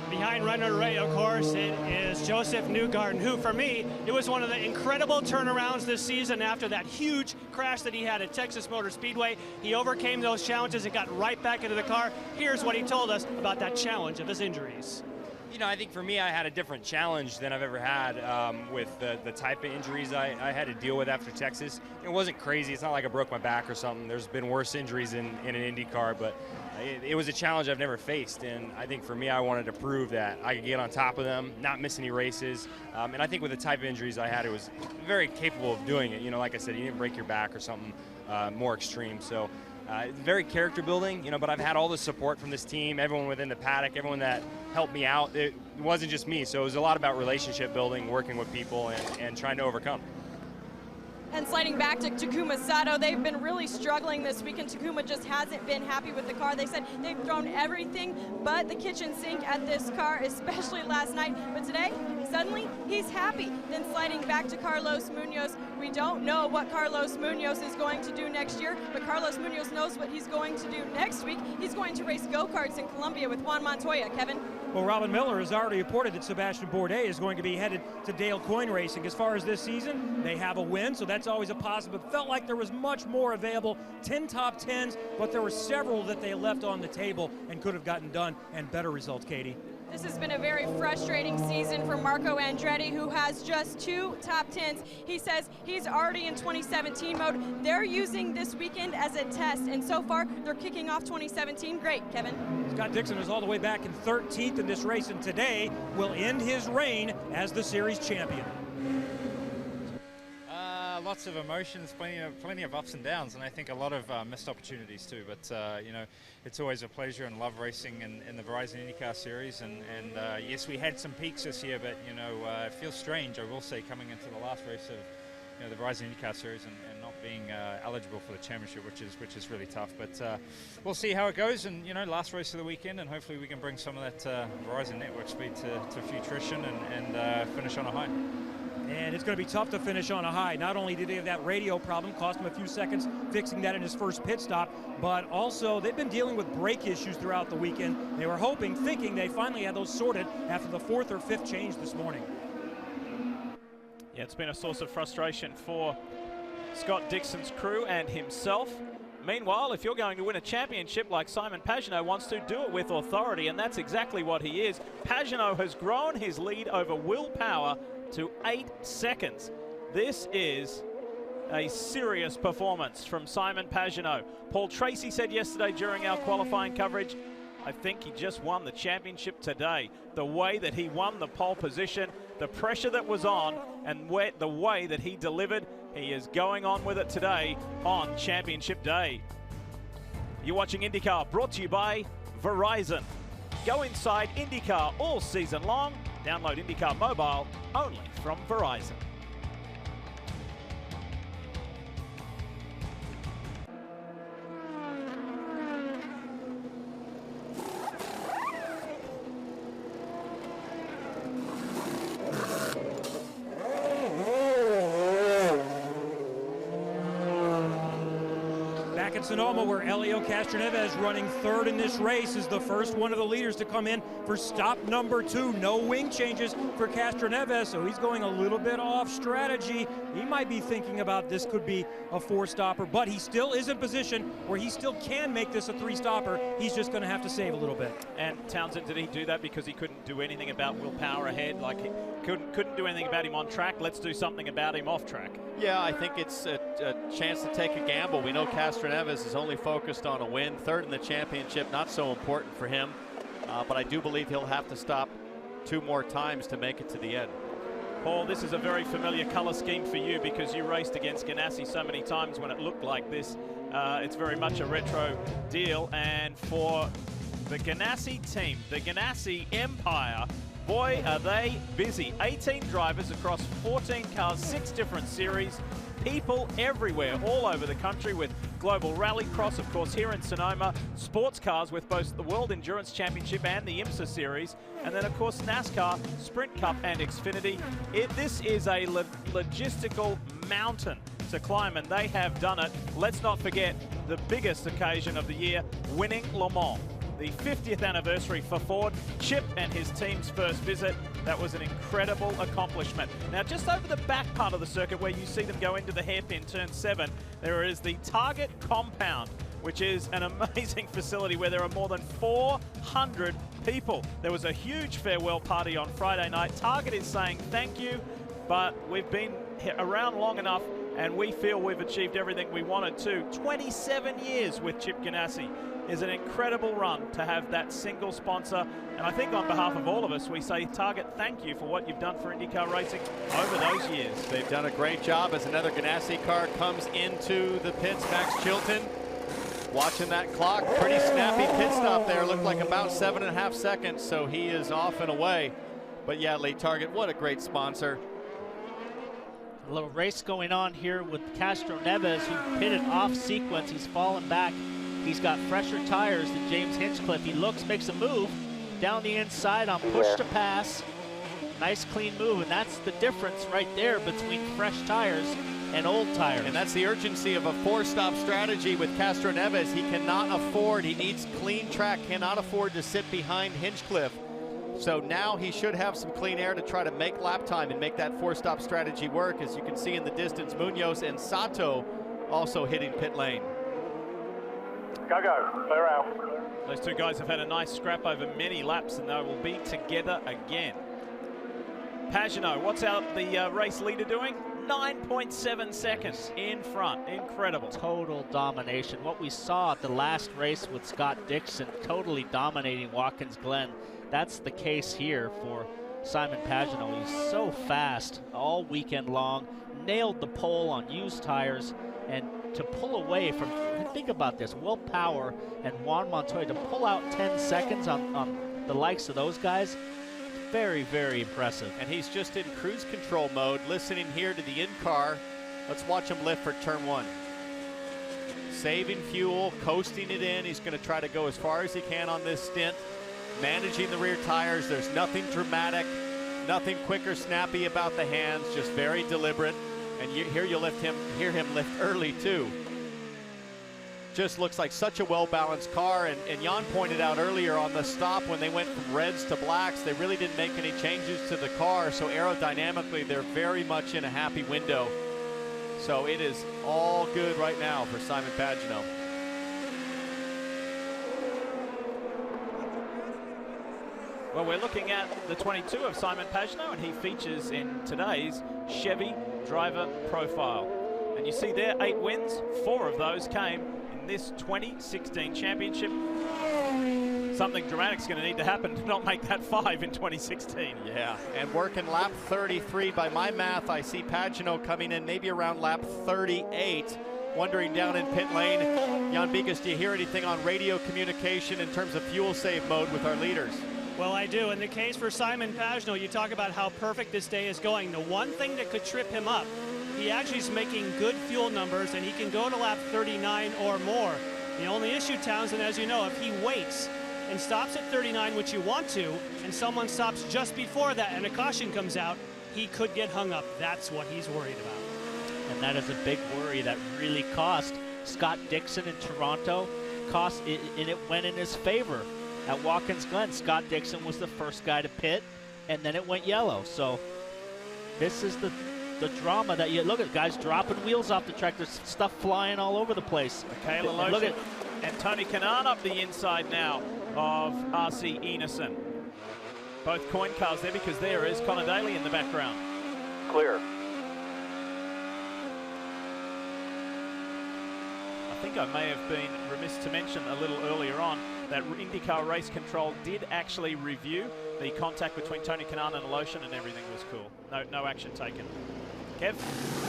Behind Hunter-Reay, of course, it is Joseph Newgarden, who, for me, it was one of the incredible turnarounds this season after that huge crash that he had at Texas Motor Speedway. He overcame those challenges and got right back into the car. Here's what he told us about that challenge of his injuries. You know, I think for me, I had a different challenge than I've ever had with the type of injuries I had to deal with after Texas. It wasn't crazy. It's not like I broke my back or something. There's been worse injuries in an Indy car, but it was a challenge I've never faced. And I think for me, I wanted to prove that I could get on top of them, not miss any races. And I think with the type of injuries I had, it was very capable of doing it. You know, like I said, you didn't break your back or something more extreme. So very character building, you know, but I've had all the support from this team, everyone within the paddock, everyone that helped me out. It wasn't just me, so it was a lot about relationship building, working with people, and trying to overcome. And sliding back to Takuma Sato, they've been really struggling this weekend. Takuma just hasn't been happy with the car. They said they've thrown everything but the kitchen sink at this car, especially last night. But today, suddenly, he's happy. Then sliding back to Carlos Munoz. We don't know what Carlos Munoz is going to do next year, but Carlos Munoz knows what he's going to do next week. He's going to race go-karts in Colombia with Juan Montoya. Kevin? Well, Robin Miller has already reported that Sebastian Bourdais is going to be headed to Dale Coyne Racing. As far as this season, they have a win, so that's always a positive. It felt like there was much more available, 10 top 10s, but there were several that they left on the table and could have gotten done, and better results, Katie. This has been a very frustrating season for Marco Andretti, who has just 2 top 10s. He says he's already in 2017 mode. They're using this weekend as a test, and so far they're kicking off 2017. Great, Kevin. Scott Dixon is all the way back in 13th in this race, and today will end his reign as the series champion. Lots of emotions, plenty of ups and downs, and I think a lot of missed opportunities too. But you know, it's always a pleasure and love racing in the Verizon IndyCar Series. And yes, we had some peaks this year, but you know, it feels strange, I will say, coming into the last race of the Verizon IndyCar Series and not being eligible for the championship, which is really tough. But we'll see how it goes, and you know, last race of the weekend, and hopefully we can bring some of that Verizon network speed to fruition and finish on a high. And it's going to be tough to finish on a high. Not only did they have that radio problem, cost him a few seconds fixing that in his first pit stop, but also they've been dealing with brake issues throughout the weekend. They were thinking they finally had those sorted after the 4th or 5th change this morning. Yeah, it's been a source of frustration for Scott Dixon's crew and himself. Meanwhile, if you're going to win a championship like Simon Pagenaud wants to, do it with authority, and that's exactly what he is. Pagenaud has grown his lead over Will Power to 8 seconds. This is a serious performance from Simon Pagenaud. Paul Tracy said yesterday during our qualifying coverage, I think he just won the championship today. The way that he won the pole position, the pressure that was on, and the way that he delivered, he is going on with it today on championship day. You're watching IndyCar, brought to you by Verizon. Go inside IndyCar all season long. Download IndyCar Mobile only from Verizon. Back at Sonoma, where Helio Castroneves, running 3rd in this race, is the first one of the leaders to come in for stop number 2. No wing changes for Castroneves, so he's going a little bit off strategy. He might be thinking about this could be a 4-stopper, but he still is in position where he still can make this a 3-stopper. He's just going to have to save a little bit. And Townsend, did he do that because he couldn't do anything about Will Power ahead? Like, he couldn't do anything about him on track. Let's do something about him off track. Yeah, I think it's a chance to take a gamble. We know Castroneves is only focused on a win. 3rd in the championship, not so important for him. But I do believe he'll have to stop 2 more times to make it to the end. Paul, this is a very familiar color scheme for you because you raced against Ganassi so many times when it looked like this. It's very much a retro deal. And for the Ganassi team, the Ganassi Empire, boy, are they busy. 18 drivers across 14 cars, 6 different series. People everywhere, all over the country, with Global Rallycross, of course, here in Sonoma. Sports cars with both the World Endurance Championship and the IMSA Series. And then, of course, NASCAR, Sprint Cup, and Xfinity. This is a logistical mountain to climb, and they have done it. Let's not forget the biggest occasion of the year, winning Le Mans. The 50th anniversary for Ford, Chip and his team's first visit. That was an incredible accomplishment. Now, just over the back part of the circuit where you see them go into the hairpin, turn 7, there is the Target Compound, which is an amazing facility where there are more than 400 people. There was a huge farewell party on Friday night. Target is saying thank you, but we've been around long enough and we feel we've achieved everything we wanted to. 27 years with Chip Ganassi is an incredible run to have that single sponsor. And I think on behalf of all of us, we say, Target, thank you for what you've done for IndyCar racing over those years. They've done a great job as another Ganassi car comes into the pits. Max Chilton watching that clock. Pretty snappy pit stop there. Looked like about 7.5 seconds, so he is off and away. But yeah, Lee, Target, what a great sponsor. A little race going on here with Castroneves, who pitted off sequence. He's fallen back. He's got fresher tires than James Hinchcliffe. He makes a move down the inside on push to pass. Nice clean move, and that's the difference right there between fresh tires and old tires. And that's the urgency of a 4-stop strategy with Castroneves. He cannot afford, he needs clean track, cannot afford to sit behind Hinchcliffe. So now he should have some clean air to try to make lap time and make that four-stop strategy work. As you can see in the distance, Munoz and Sato also hitting pit lane. Go, clear out. Those two guys have had a nice scrap over many laps, and they will be together again. Pagenaud, what's the race leader doing? 9.7 seconds in front. Incredible. Total domination. What we saw at the last race with Scott Dixon totally dominating Watkins Glen, that's the case here for Simon Pagenaud. He's so fast all weekend long, nailed the pole on used tires, and to pull away from, think about this, Will Power and Juan Montoya, to pull out 10 seconds on the likes of those guys, very, very impressive. And he's just in cruise control mode, listening here to the in-car. Let's watch him lift for turn one. Saving fuel, coasting it in. He's going to try to go as far as he can on this stint. Managing the rear tires. There's nothing dramatic, nothing quick or snappy about the hands, just very deliberate. And here you'll hear him lift early too. Just looks like such a well-balanced car, and Jan pointed out earlier on the stop when they went from reds to blacks, they really didn't make any changes to the car, so aerodynamically they're very much in a happy window. So it is all good right now for Simon Pagenaud. Well, we're looking at the 22 of Simon Pagenaud, and he features in today's Chevy driver profile. And you see there, 8 wins, 4 of those came in this 2016 championship. Something dramatic's going to need to happen to not make that 5 in 2016. Yeah, and working lap 33. By my math, I see Pagenaud coming in maybe around lap 38. Wondering down in pit lane, Jan Bikas, do you hear anything on radio communication in terms of fuel save mode with our leaders? Well, I do. In the case for Simon Pagenaud, you talk about how perfect this day is going. The one thing that could trip him up, he actually is making good fuel numbers, and he can go to lap 39 or more. The only issue, Townsend, as you know, if he waits and stops at 39, which you want to, and someone stops just before that and a caution comes out, he could get hung up. That's what he's worried about. And that is a big worry that really cost Scott Dixon in Toronto, and it went in his favor. At Watkins Glen, Scott Dixon was the first guy to pit, and then it went yellow. So this is the drama that you look at. Guys dropping wheels off the track. There's stuff flying all over the place. Michaela Lotion and Tony Kanaan up the inside now of RC Enerson. Both coin cars there, because there is Connor Daly in the background. Clear. I think I may have been remiss to mention a little earlier on that IndyCar Race Control did actually review the contact between Tony Kanaan and Lotion, and everything was cool. No action taken. Kev?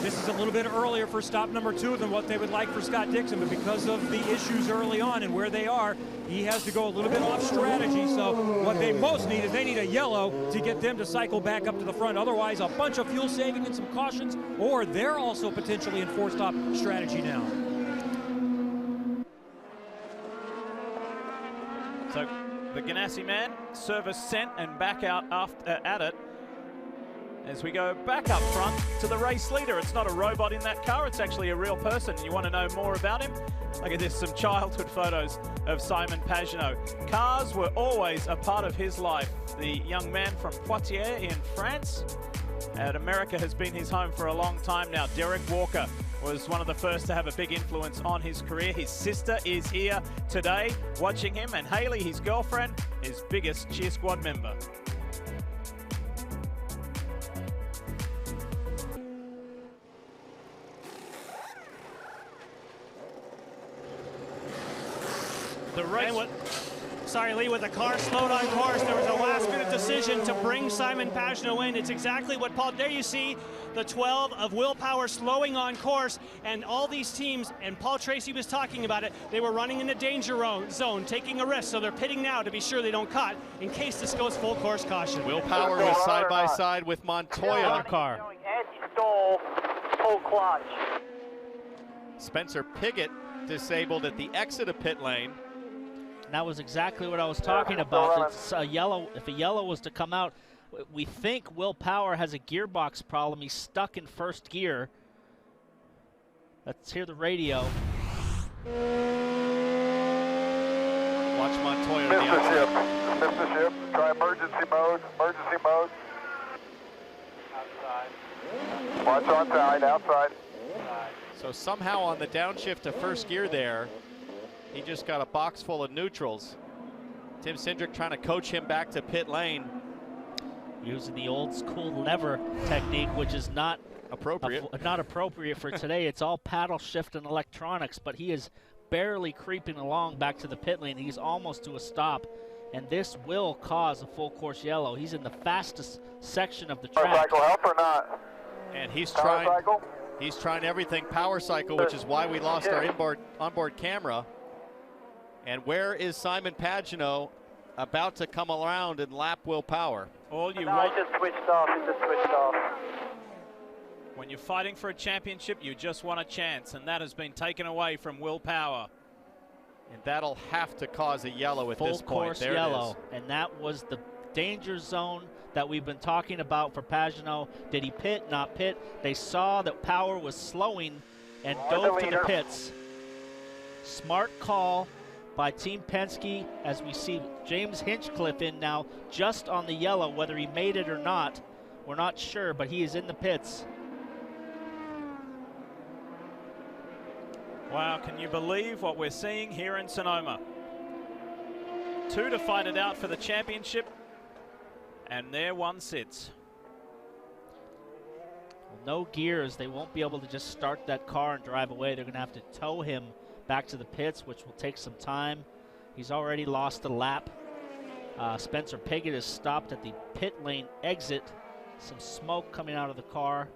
This is a little bit earlier for stop number 2 than what they would like for Scott Dixon, but because of the issues early on and where they are, he has to go a little bit off strategy. So what they most need is they need a yellow to get them to cycle back up to the front. Otherwise, a bunch of fuel saving and some cautions, or they're also potentially in 4-stop strategy now. So the Ganassi man, service sent and back out after, at it. As we go back up front to the race leader. It's not a robot in that car, it's actually a real person. You want to know more about him? Look at this, some childhood photos of Simon Pagenaud. Cars were always a part of his life. The young man from Poitiers in France, and America has been his home for a long time now. Derek Walker was one of the first to have a big influence on his career. His sister is here today watching him, and Haley, his girlfriend, his biggest cheer squad member. The race. Sorry, Lee, with the car slowed on course, there was a last-minute decision to bring Simon Pagenaud in. It's exactly what Paul, there you see the 12 of Will Power slowing on course, and all these teams, and Paul Tracy was talking about it, they were running in a danger zone, taking a risk, so they're pitting now to be sure they don't cut in case this goes full course caution. Will Power was side by side with Montoya. Car. Edge stall, full clutch. Spencer Piggott disabled at the exit of pit lane. And that was exactly what I was talking about. It's a yellow, if a yellow was to come out, we think Will Power has a gearbox problem. He's stuck in first gear. Let's hear the radio. Watch Montoya to the outside. missed the ship. Try emergency mode. Emergency mode. Outside. Watch on side. Outside. So somehow on the downshift to first gear there, he just got a box full of neutrals. Tim Cindric trying to coach him back to pit lane. Using the old school lever technique, which is not appropriate. Not appropriate for today. It's all paddle shift and electronics, but he is barely creeping along back to the pit lane. He's almost to a stop, and this will cause a full course yellow. He's in the fastest section of the track. Power cycle help or not? And he's Power cycle? trying everything power cycle, which is why we lost our onboard camera. And where is Simon Pagenaud about to come around and lap Will Power? All you No, want. it just switched off. It just switched off. When you're fighting for a championship, you just want a chance, and that has been taken away from Will Power. And that'll have to cause a yellow at this point. Full course There yellow, it is. and that was the danger zone that we've been talking about for Pagenaud. Did he pit, not pit? They saw that Power was slowing and dove to the pits. Smart call by Team Penske as we see James Hinchcliffe in now just on the yellow. Whether he made it or not, we're not sure, but he is in the pits. Wow, can you believe what we're seeing here in Sonoma? 2 to fight it out for the championship, and there one sits. Well, no gears. They won't be able to just start that car and drive away. They're going to have to tow him back to the pits, which will take some time. He's already lost a lap. Spencer Pigot is stopped at the pit lane exit. Some smoke coming out of the car.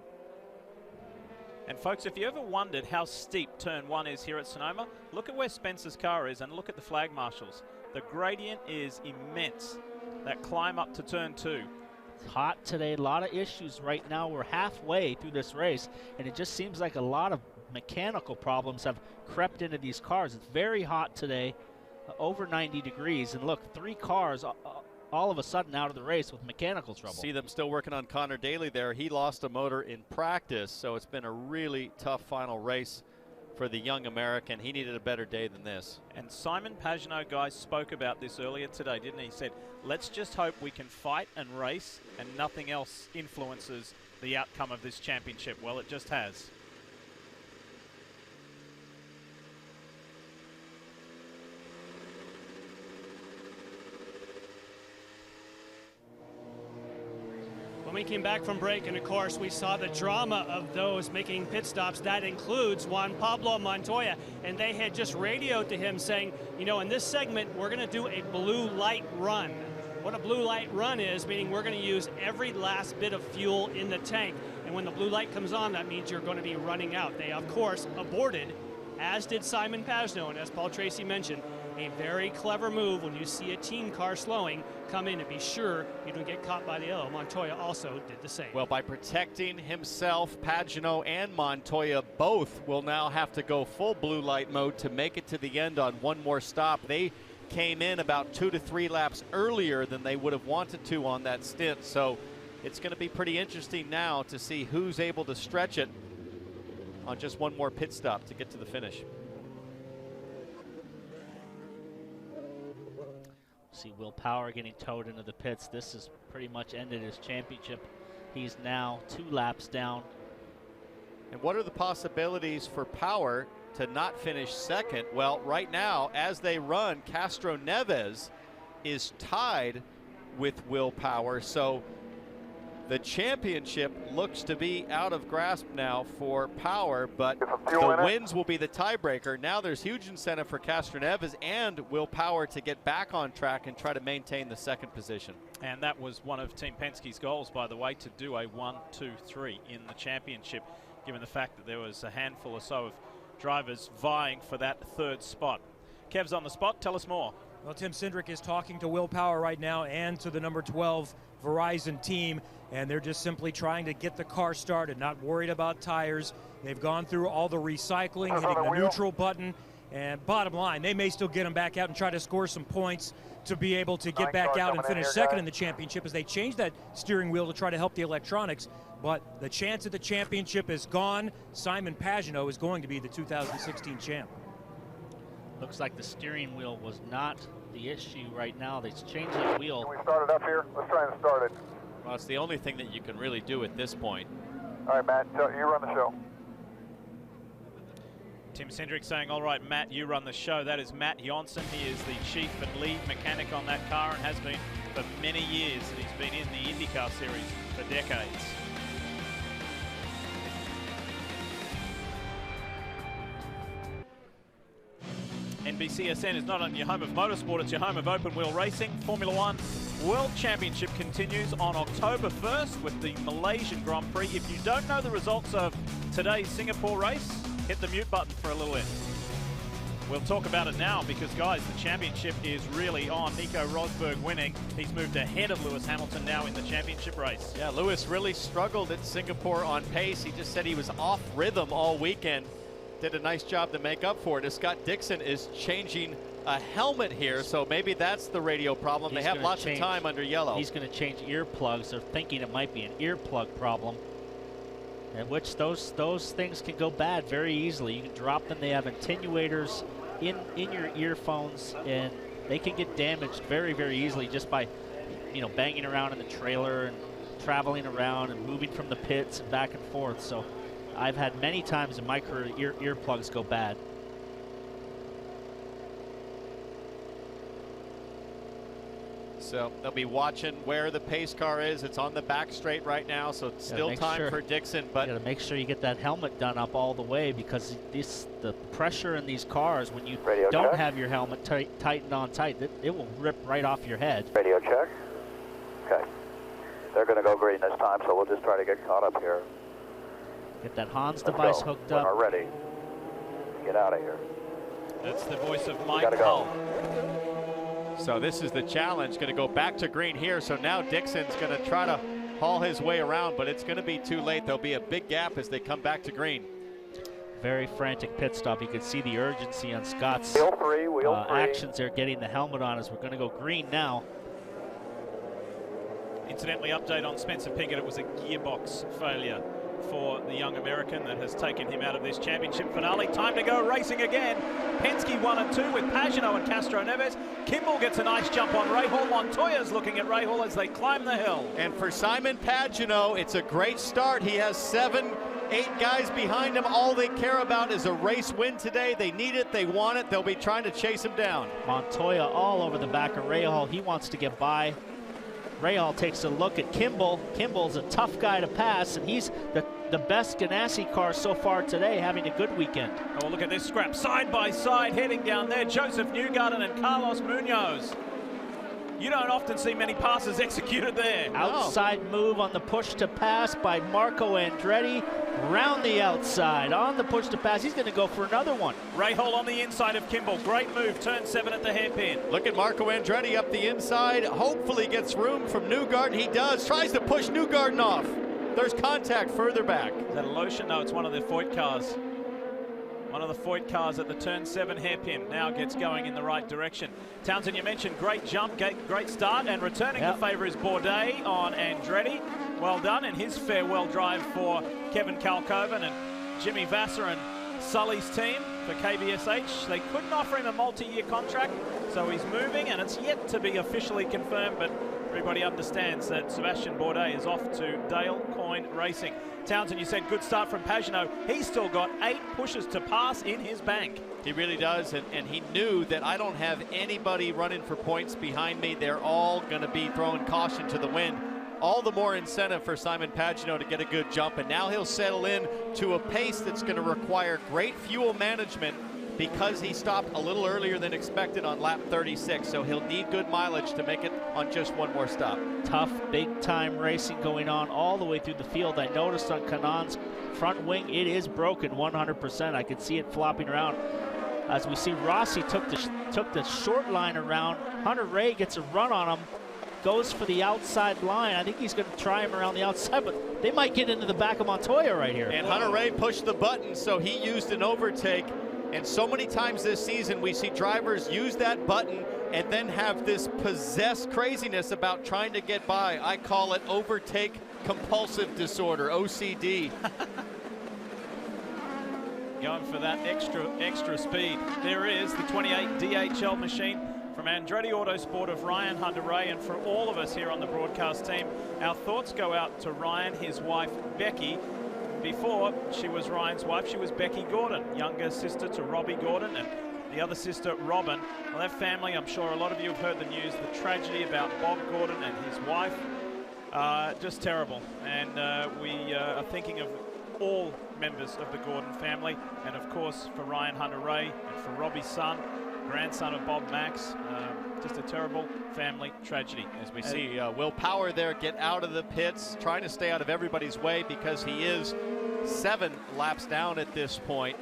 And folks, if you ever wondered how steep turn 1 is here at Sonoma, look at where Spencer's car is and look at the flag marshals. The gradient is immense, that climb up to turn 2. It's hot today, a lot of issues right now. We're halfway through this race, and it just seems like a lot of mechanical problems have crept into these cars. It's very hot today, over 90 degrees, and look, 3 cars all of a sudden out of the race with mechanical trouble. See them still working on Connor Daly there. He lost a motor in practice, so it's been a really tough final race for the young American. He needed a better day than this. And Simon Pagenaud, guys, spoke about this earlier today, didn't he? He said, let's just hope we can fight and race and nothing else influences the outcome of this championship. Well, it just has. When we came back from break, and of course we saw the drama of those making pit stops. That includes Juan Pablo Montoya, and they had just radioed to him saying, you know, in this segment we're going to do a blue light run. What a blue light run is, meaning we're going to use every last bit of fuel in the tank, and when the blue light comes on, that means you're going to be running out. They of course aborted, as did Simon Pagenaud, and as Paul Tracy mentioned, a very clever move when you see a team car slowing, come in and be sure you don't get caught by the yellow. Montoya also did the same. Well, by protecting himself, Pagenaud and Montoya both will now have to go full blue light mode to make it to the end on one more stop. They came in about 2 to 3 laps earlier than they would have wanted to on that stint, so it's going to be pretty interesting now to see who's able to stretch it on just one more pit stop to get to the finish. See Will Power getting towed into the pits. This has pretty much ended his championship. He's now 2 laps down. And what are the possibilities for Power to not finish second? Well, right now, as they run, Castro Neves is tied with Will Power. So the championship looks to be out of grasp now for Power, but the wins will be the tiebreaker. Now there's huge incentive for Castro Neves and Will Power to get back on track and try to maintain the second position. And that was one of Team Penske's goals, by the way, to do a 1, 2, 3 in the championship, given the fact that there was a handful or so of drivers vying for that 3rd spot. Kev's on the spot. Tell us more. Well, Tim Cindric is talking to Will Power right now and to the number 12 Verizon team, and they're just simply trying to get the car started, not worried about tires. They've gone through all the recycling, hitting the neutral button, and bottom line, they may still get them back out and try to score some points to be able to get back out and finish second in the championship as they change that steering wheel to try to help the electronics. But the chance at the championship is gone. Simon Pagenaud is going to be the 2016 champ. Looks like the steering wheel was not the issue right now. They changed the wheel. Can we start it up here? Let's try and start it. Well, it's the only thing that you can really do at this point. All right, Matt, you run the show. Tim Cindric saying, all right, Matt, you run the show. That is Matt Johnson. He is the chief and lead mechanic on that car and has been for many years. And he's been in the IndyCar Series for decades. NBCSN is not only your home of motorsport, it's your home of open wheel racing. Formula One World Championship continues on October 1st with the Malaysian Grand Prix. If you don't know the results of today's Singapore race, hit the mute button for a little bit. We'll talk about it now because, guys, the championship is really on. Nico Rosberg winning. He's moved ahead of Lewis Hamilton now in the championship race. Yeah, Lewis really struggled at Singapore on pace. He just said he was off rhythm all weekend. Did a nice job to make up for it. As Scott Dixon is changing a helmet here, so maybe that's the radio problem. They have lots of time under yellow. He's going to change earplugs. They're thinking it might be an earplug problem, in which those things can go bad very easily. You can drop them. They have attenuators in your earphones, and they can get damaged very, very easily just by, you know, banging around in the trailer and traveling around and moving from the pits and back and forth. So I've had many times in my career earplugs go bad. So they'll be watching where the pace car is. It's on the back straight right now, so it's still time for Dixon. But you got to make sure you get that helmet done up all the way, because the pressure in these cars, when you don't have your helmet tightened on tight, it will rip right off your head. Radio check. Okay. They're going to go green this time, so we'll just try to get caught up here. Get that Hans device hooked up. When we're ready. Get out of here. That's the voice of Mike Hull. So this is the challenge, going to go back to green here. So now Dixon's going to try to haul his way around, but it's going to be too late. There'll be a big gap as they come back to green. Very frantic pit stop. You can see the urgency on Scott's wheel three. actions there, getting the helmet on as we're going to go green now. Incidentally, update on Spencer Pigot. It was a gearbox failure for the young American that has taken him out of this championship finale. Time to go racing again. Penske 1 and 2 with Pagenaud and Castro Neves. Kimball gets a nice jump on Rahal. Montoya's looking at Rahal as they climb the hill. And for Simon Pagenaud, it's a great start. He has 7, 8 guys behind him. All they care about is a race win today. They need it, they want it. They'll be trying to chase him down. Montoya all over the back of Rahal. He wants to get by. Rahal takes a look at Kimball. Kimball's a tough guy to pass, and he's the best Ganassi car so far today, having a good weekend. Oh, look at this scrap, side by side, heading down there. Joseph Newgarden and Carlos Munoz. You don't often see many passes executed there. Outside move on the push to pass by Marco Andretti. Round the outside on the push to pass. He's going to go for another one. Rahal on the inside of Kimball. Great move. Turn 7 at the hairpin. Look at Marco Andretti up the inside. Hopefully gets room from Newgarden. He does. Tries to push Newgarden off. There's contact further back. Is that a Lotion? No, it's one of the Foyt cars. One of the Foyt cars at the turn 7 hairpin now gets going in the right direction. Townsend, you mentioned great jump, great start, and returning the favour is Bourdais on Andretti. Well done, and his farewell drive for Kevin Kalkoven and Jimmy Vasser and Sully's team for KBSH. They couldn't offer him a multi-year contract, so he's moving, and it's yet to be officially confirmed, but everybody understands that Sebastian Bourdais is off to Dale Coyne Racing. Townsend, you said good start from Pagenaud. He's still got 8 pushes to pass in his bank. He really does, and he knew that I don't have anybody running for points behind me. They're all going to be throwing caution to the wind. All the more incentive for Simon Pagenaud to get a good jump, and now he'll settle in to a pace that's going to require great fuel management because he stopped a little earlier than expected on lap 36, so he'll need good mileage to make it on just one more stop. Tough, big-time racing going on all the way through the field. I noticed on Canaan's front wing, it is broken 100%. I can see it flopping around. As we see, Rossi took the short line around. Hunter Ray gets a run on him, goes for the outside line. I think he's going to try him around the outside, but they might get into the back of Montoya right here. And Hunter Ray pushed the button, so he used an overtake. And so many times this season, we see drivers use that button and then have this possessed craziness about trying to get by. I call it overtake compulsive disorder, OCD. going for that extra speed. There is the 28 DHL machine from Andretti Autosport of Ryan Hunter-Reay, and for all of us here on the broadcast team, our thoughts go out to Ryan, his wife Becky. Before she was Ryan's wife, she was Becky Gordon, younger sister to Robbie Gordon, and the other sister, Robin. Well, that family, I'm sure a lot of you have heard the news, the tragedy about Bob Gordon and his wife. Just terrible. And we are thinking of all members of the Gordon family, and of course for Ryan Hunter-Reay and for Robbie's son, grandson of Bob Max. Just a terrible family tragedy. As we see Will Power there get out of the pits, trying to stay out of everybody's way because he is 7 laps down at this point.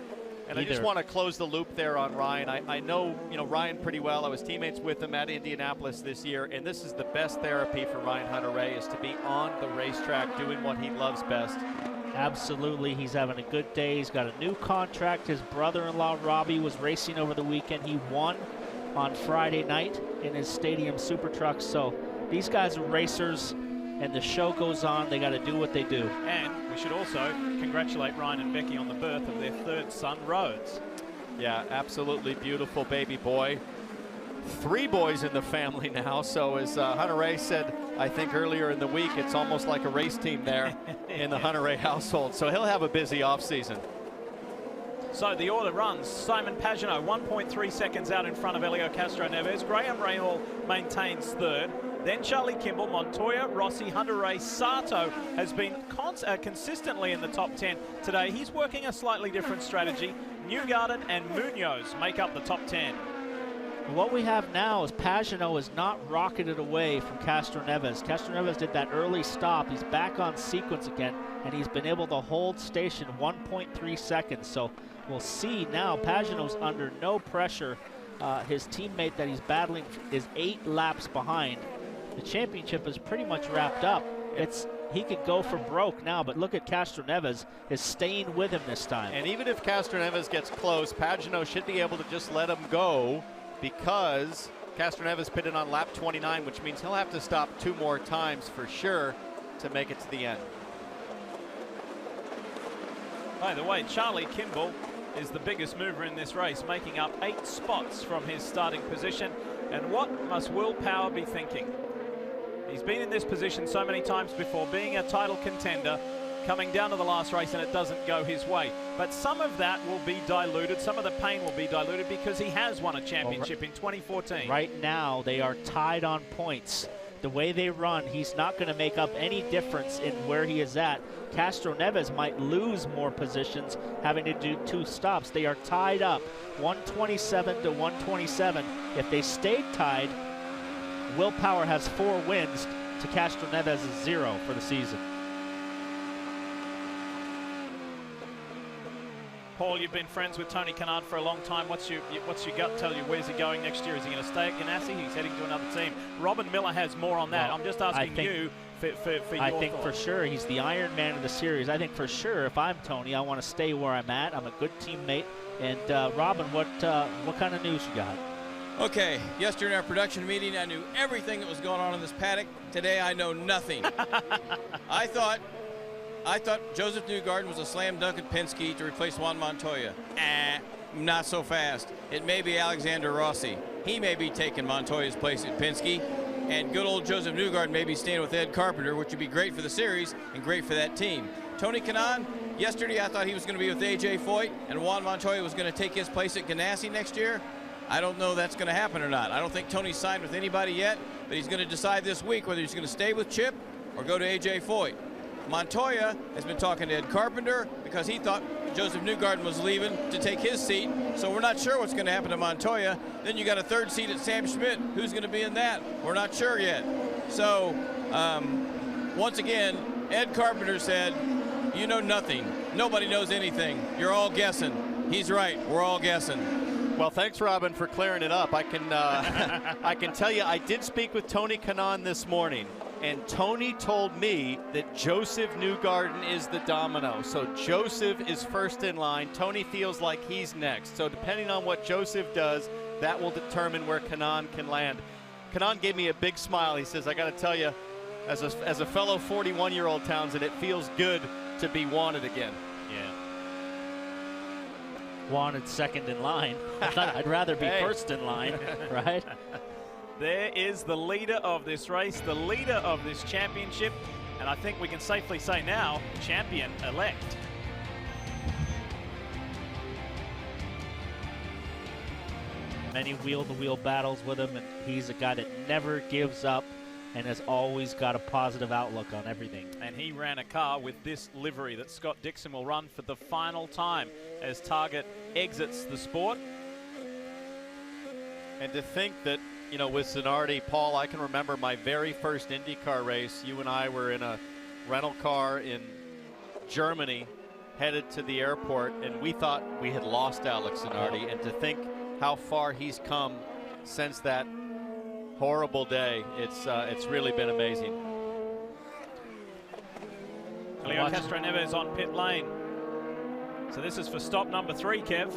And I just want to close the loop there on Ryan. I know, Ryan pretty well. I was teammates with him at Indianapolis this year, and this is the best therapy for Ryan Hunter-Reay, is to be on the racetrack doing what he loves best. Absolutely, he's having a good day. He's got a new contract. His brother-in-law Robbie was racing over the weekend. He won on Friday night in his stadium super truck. So these guys are racers, and the show goes on. They got to do what they do. And we should also congratulate Ryan and Becky on the birth of their 3rd son, Rhodes. Yeah, absolutely beautiful baby boy. 3 boys in the family now. So as Hunter-Reay said, I think earlier in the week, it's almost like a race team there in the Hunter-Reay household. So he'll have a busy offseason. So the order runs. Simon Pagenaud, 1.3 seconds out in front of Elio Castro-Neves. Graham Rahal maintains 3rd. Then Charlie Kimball, Montoya, Rossi, Hunter-Reay, Sato has been consistently in the top 10 today. He's working a slightly different strategy. Newgarden and Munoz make up the top 10. What we have now is Pagenaud is not rocketed away from Castro-Neves. Castro-Neves did that early stop. He's back on sequence again, and he's been able to hold station 1.3 seconds. So we'll see now. Pagenaud's under no pressure. His teammate that he's battling is 8 laps behind. The championship is pretty much wrapped up. He could go for broke now, but look at Castro-Neves is staying with him this time. And even if Castro-Neves gets close, Pagenaud should be able to just let him go, because Castro-Neves pitted on lap 29, which means he'll have to stop 2 more times for sure to make it to the end. By the way, Charlie Kimball is the biggest mover in this race, making up 8 spots from his starting position. And what must Will Power be thinking? He's been in this position so many times before, being a title contender, coming down to the last race and it doesn't go his way. But some of that will be diluted, some of the pain will be diluted, because he has won a championship in 2014. Right now, they are tied on points. The way they run, he's not going to make up any difference in where he is at. Castro-Neves might lose more positions having to do 2 stops. They are tied up, 127 to 127. If they stayed tied, Will Power has 4 wins to Castro-Neves' 0 for the season. Paul, you've been friends with Tony Kanaan for a long time. What's your gut tell you? Where's he going next year? Is he going to stay at Ganassi? He's heading to another team. Robin Miller has more on that. Well, I'm just asking you for your I think thoughts. for sure he's the Iron Man of the series. I think for sure if I'm Tony, I want to stay where I'm at. I'm a good teammate. And Robin, what kind of news you got? Okay, yesterday in our production meeting, I knew everything that was going on in this paddock. Today, I know nothing. I thought Joseph Newgarden was a slam dunk at Penske to replace Juan Montoya. Not so fast. It may be Alexander Rossi. He may be taking Montoya's place at Penske, and good old Joseph Newgarden may be staying with Ed Carpenter, which would be great for the series and great for that team. Tony Kanaan, yesterday I thought he was going to be with A.J. Foyt, and Juan Montoya was going to take his place at Ganassi next year. I don't know if that's going to happen or not. I don't think Tony's signed with anybody yet, but he's going to decide this week whether he's going to stay with Chip or go to A.J. Foyt. Montoya has been talking to Ed Carpenter because he thought Joseph Newgarden was leaving to take his seat, so we're not sure what's going to happen to Montoya. Then you got a 3rd seat at Sam Schmidt. Who's going to be in that? We're not sure yet. So, once again, Ed Carpenter said, you know nothing. Nobody knows anything. You're all guessing. He's right. We're all guessing. Well, thanks, Robin, for clearing it up. I can tell you, I did speak with Tony Kanaan this morning, and Tony told me that Joseph Newgarden is the domino. So Joseph is first in line. Tony feels like he's next. So depending on what Joseph does, that will determine where Kanaan can land. Kanaan gave me a big smile. He says, I got to tell you, as a fellow 41-year-old Townsend, it feels good to be wanted again. Yeah. wanted second in line. I'd rather be first in line, right? There is the leader of this race, the leader of this championship, and I think we can safely say now, champion-elect. Many wheel-to-wheel battles with him, and he's a guy that never gives up and has always got a positive outlook on everything. And he ran a car with this livery that Scott Dixon will run for the final time as Target exits the sport. And to think that, you know, with Zanardi, Paul, I can remember my very first IndyCar race. You and I were in a rental car in Germany, headed to the airport, and we thought we had lost Alex Zanardi. And to think how far he's come since that horrible day, it's really been amazing. Leo Castroneves on pit lane. So this is for stop number 3, Kev.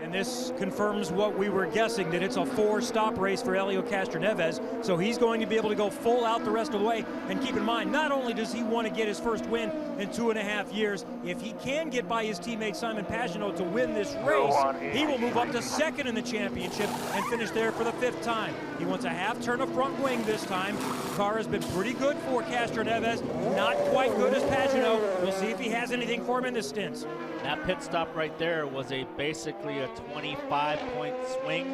And this confirms what we were guessing, that it's a 4-stop race for Helio Castroneves. So he's going to be able to go full out the rest of the way. And keep in mind, not only does he want to get his first win in 2.5 years, if he can get by his teammate Simon Pagenaud to win this race, he will move up to second in the championship and finish there for the 5th time. He wants a half turn of front wing this time. The car has been pretty good for Castroneves, not quite good as Pagenaud. We'll see if he has anything for him in this stint. That pit stop right there was basically a 25-point swing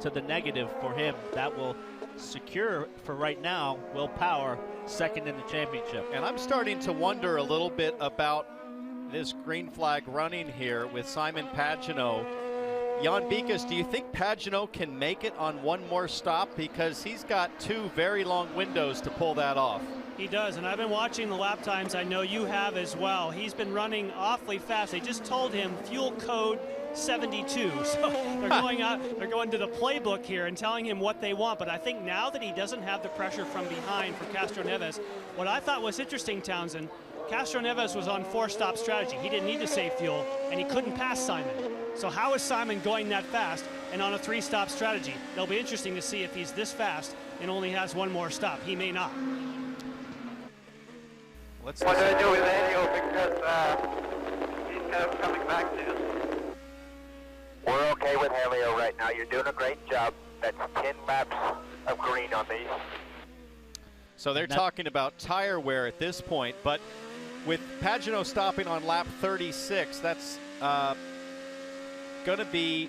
to the negative for him. That will secure, for right now, Will Power second in the championship. And I'm starting to wonder a little bit about this green flag running here with Simon Pagenaud. Jan Bikas, do you think Pagenaud can make it on one more stop? Because he's got 2 very long windows to pull that off. He does, and I've been watching the lap times. I know you have as well. He's been running awfully fast. They just told him fuel code 72. So they're going out, they're going to the playbook here and telling him what they want. But I think now that he doesn't have the pressure from behind for Castroneves, what I thought was interesting, Townsend, Castroneves was on 4-stop strategy. He didn't need to save fuel, and he couldn't pass Simon. So how is Simon going that fast and on a 3-stop strategy? It'll be interesting to see if he's this fast and only has 1 more stop. He may not. What do I do with Helio, because he's kind of coming back to us? We're okay with Helio right now. You're doing a great job. That's 10 laps of green on these. So they're talking about tire wear at this point, but with Pagenaud stopping on lap 36, that's going to be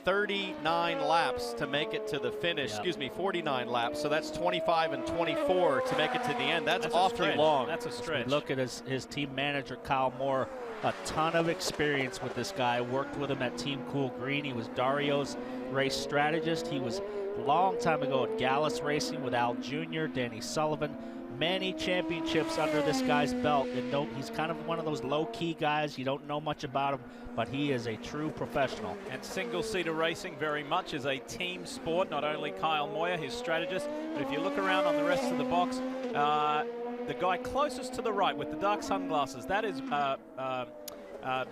39 laps to make it to the finish. Yep. Excuse me, 49 laps. So that's 25 and 24 to make it to the end. That's awfully long. That's a stretch. Look at his team manager, Kyle Moore. A ton of experience with this guy. Worked with him at Team Cool Green. He was Dario's race strategist. He was a long time ago at Gallus Racing with Al Jr., Danny Sullivan. Many championships under this guy's belt. And he's kind of one of those low-key guys. You don't know much about him, but he is a true professional. And single-seater racing very much is a team sport. Not only Kyle Moyer, his strategist, but if you look around on the rest of the box, the guy closest to the right with the dark sunglasses, that is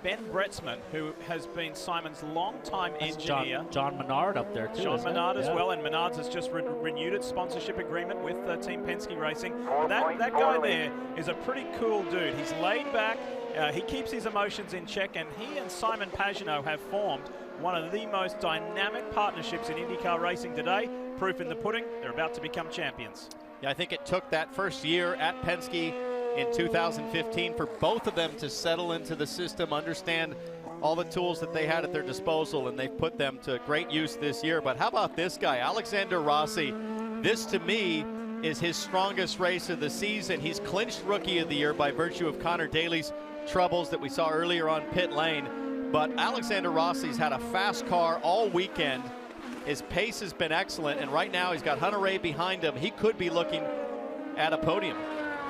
Ben Bretzman, who has been Simon's longtime engineer. John Menard up there, too. John Menard as well, and Menard's has just renewed its sponsorship agreement with Team Penske Racing. That guy there is a pretty cool dude. He's laid back, he keeps his emotions in check, and he and Simon Pagenaud have formed one of the most dynamic partnerships in IndyCar racing today. Proof in the pudding, they're about to become champions. Yeah, I think it took that first year at Penske in 2015 for both of them to settle into the system, understand all the tools that they had at their disposal, and they've put them to great use this year. But how about this guy, Alexander Rossi? This, to me, is his strongest race of the season. He's clinched Rookie of the Year by virtue of Connor Daly's troubles that we saw earlier on pit lane. But Alexander Rossi's had a fast car all weekend. His pace has been excellent, and right now he's got Hunter Ray behind him. He could be looking at a podium.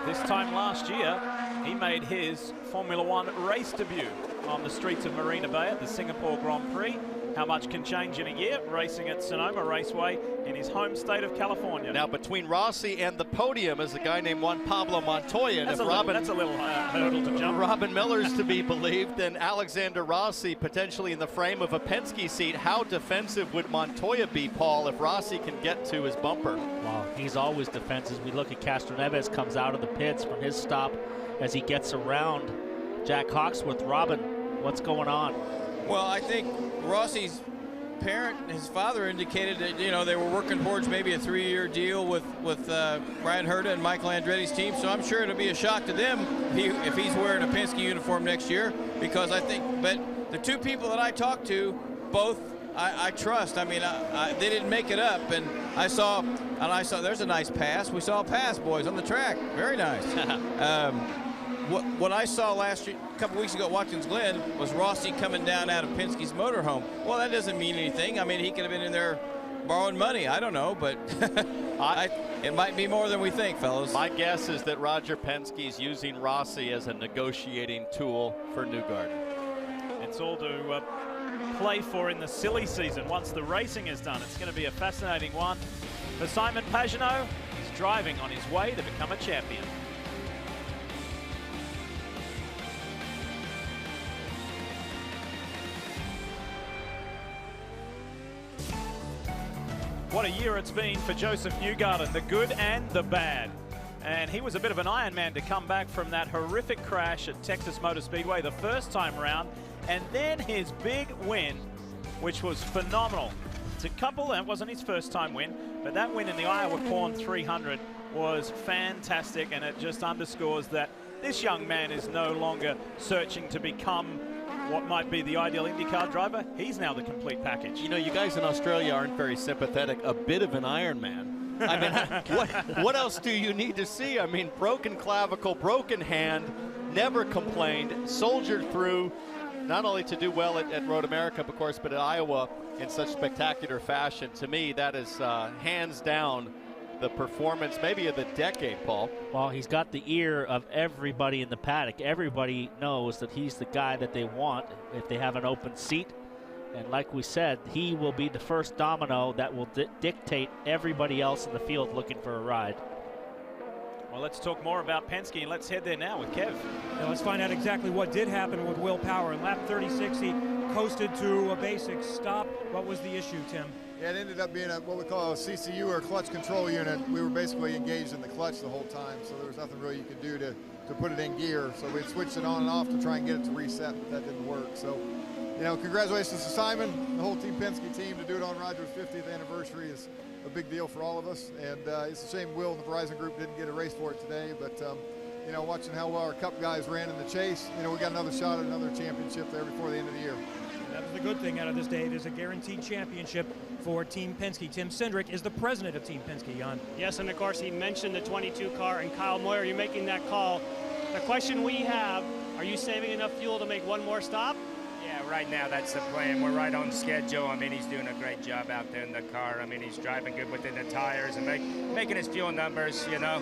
This time last year, he made his Formula One race debut on the streets of Marina Bay at the Singapore Grand Prix. How much can change in a year? Racing at Sonoma Raceway in his home state of California. Now, between Rossi and the podium is a guy named Juan Pablo Montoya. And that's a little hurdle to jump. Robin Miller's to be believed, then Alexander Rossi potentially in the frame of a Penske seat. How defensive would Montoya be, Paul, if Rossi can get to his bumper? Wow, he's always defensive. We look at Castroneves comes out of the pits from his stop as he gets around Jack Hawksworth. Robin What's going on? Well, I think Rossi's parent, his father, indicated that, you know, they were working towards maybe a 3-year deal with Brian Herta and Michael Andretti's team. So I'm sure it'll be a shock to them if he's wearing a Penske uniform next year, because I think, but the two people that I talked to, both I trust. I mean, they didn't make it up, and I saw there's a nice pass. We saw a pass, boys, on the track. Very nice. What I saw last year, a couple weeks ago at Watkins Glen, was Rossi coming down out of Penske's motorhome. Well, that doesn't mean anything. I mean, he could have been in there borrowing money. I don't know, but it might be more than we think, fellas. My guess is that Roger Penske's using Rossi as a negotiating tool for Newgarden. It's all to play for in the silly season once the racing is done. It's going to be a fascinating one for Simon Pagenaud. He's driving on his way to become a champion. What a year it's been for Joseph Newgarden, the good and the bad. And he was a bit of an Iron Man to come back from that horrific crash at Texas Motor Speedway the first time round, and then his big win, which was phenomenal. It's a couple, that wasn't his first time win, but that win in the Iowa Corn 300 was fantastic, and it just underscores that this young man is no longer searching to become what might be the ideal IndyCar driver. He's now the complete package. You know, you guys in Australia aren't very sympathetic. A bit of an Iron Man. I mean, what else do you need to see? I mean, broken clavicle, broken hand, never complained, soldiered through, not only to do well at Road America, of course, but at Iowa in such spectacular fashion. To me, that is hands down the performance maybe of the decade, Paul. Well, he's got the ear of everybody in the paddock. Everybody knows that he's the guy that they want if they have an open seat. And like we said, he will be the first domino that will dictate everybody else in the field looking for a ride. Well, let's talk more about Penske, and let's head there now with Kev. Now let's find out exactly what did happen with Will Power. In lap 36, he coasted to a basic stop. What was the issue, Tim? Yeah, it ended up being what we call a CCU, or clutch control unit. We were basically engaged in the clutch the whole time, so there was nothing really you could do to put it in gear. So we switched it on and off to try and get it to reset, but that didn't work. So, you know, congratulations to Simon, the whole Team Penske team. To do it on Roger's 50th anniversary is a big deal for all of us, and it's a shame Will and the Verizon Group didn't get a race for it today, but you know, watching how well our Cup guys ran in the chase, you know, we got another shot at another championship there before the end of the year. That was the good thing out of this day. There's a guaranteed championship for Team Penske. Tim Cindric is the president of Team Penske, Jan. Yes, and of course he mentioned the 22 car, and Kyle Moyer, you're making that call. The question we have, are you saving enough fuel to make one more stop? Yeah, right now that's the plan. We're right on schedule. I mean, he's doing a great job out there in the car. I mean, he's driving good within the tires and making his fuel numbers, you know.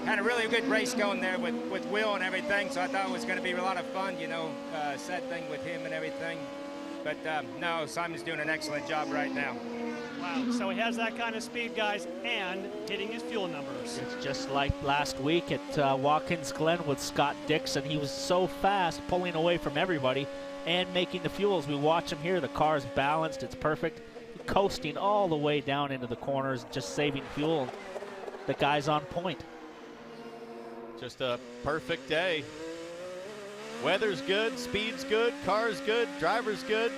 Had a really good race going there with Will and everything, so I thought it was going to be a lot of fun, you know, set thing with him and everything. But no, Simon's doing an excellent job right now. Wow, so he has that kind of speed, guys, and hitting his fuel numbers. It's just like last week at Watkins Glen with Scott Dixon. He was so fast, pulling away from everybody and making the fuels. We watch him here. The car's balanced. It's perfect. Coasting all the way down into the corners, just saving fuel. The guy's on point. Just a perfect day. Weather's good, speed's good, car's good, driver's good.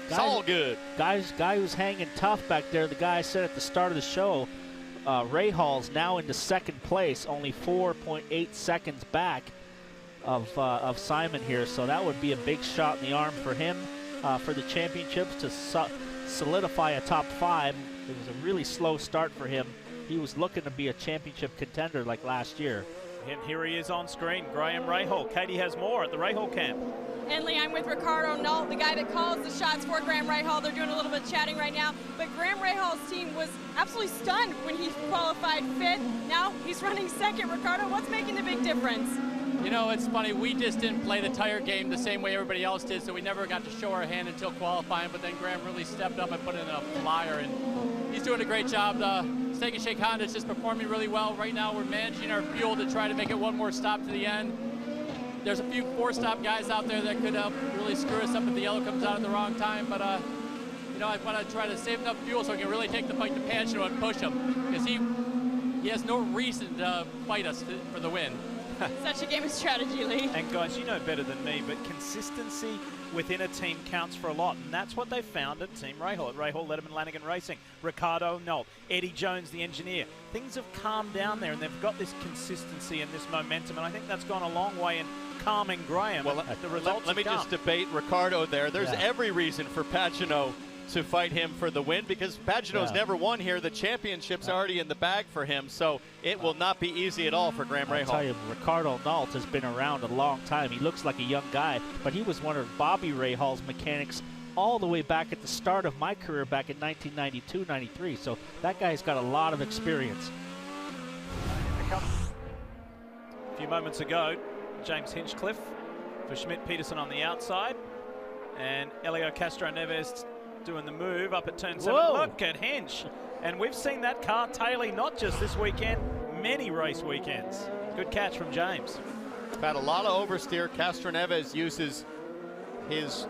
It's all good. Guy who's hanging tough back there, the guy said at the start of the show, Ray Hall's now into second place, only 4.8 seconds back of Simon here. So that would be a big shot in the arm for him for the championships to solidify a top 5. It was a really slow start for him. He was looking to be a championship contender like last year. And here he is on screen, Graham Rahal. Katie has more at the Rahal camp. And Lee, I'm with Ricardo Nault, the guy that calls the shots for Graham Rahal. They're doing a little bit of chatting right now. But Graham Rahal's team was absolutely stunned when he qualified 5th. Now he's running 2nd. Ricardo, what's making the big difference? You know, it's funny, we just didn't play the tire game the same way everybody else did, so we never got to show our hand until qualifying, but then Graham really stepped up and put in a flyer, and he's doing a great job. Steak and Shake Honda's just performing really well. Right now we're managing our fuel to try to make it one more stop to the end. There's a few 4-stop guys out there that could really screw us up if the yellow comes out at the wrong time, but you know, I want to try to save enough fuel so we can really take the fight to Pagenaud and push him, because he has no reason to fight us for the win. Such a game of strategy, Lee. And guys, you know better than me, but consistency within a team counts for a lot, and that's what they found at Team Rahal, at Rahal, Letterman, Lanigan Racing. Ricardo, Nolt, Eddie Jones, the engineer. Things have calmed down there, and they've got this consistency and this momentum, and I think that's gone a long way in calming Graham. Well, the results let me just debate Ricardo there. There's every reason for Pagano to fight him for the win, because Pagano's never won here. The championship's already in the bag for him, so it will not be easy at all for Graham Rahal. I'll tell you, Ricardo Nault has been around a long time. He looks like a young guy, but he was one of Bobby Rahal's mechanics all the way back at the start of my career back in 1992-93, so that guy's got a lot of experience. A few moments ago, James Hinchcliffe for Schmidt-Peterson on the outside, and Elio Castro-Neves doing the move up at turn 7. Whoa. Look at Hinch. And we've seen that car tailing not just this weekend, many race weekends. Good catch from James. Had a lot of oversteer. Castro-Neves uses his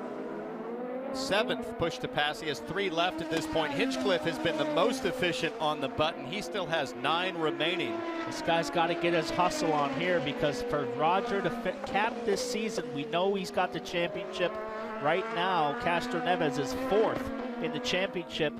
7th push to pass. He has 3 left at this point. Hinchcliffe has been the most efficient on the button. He still has 9 remaining. This guy's got to get his hustle on here, because for Roger to cap this season, we know he's got the championship. Right now, Castro-Neves is 4th in the championship,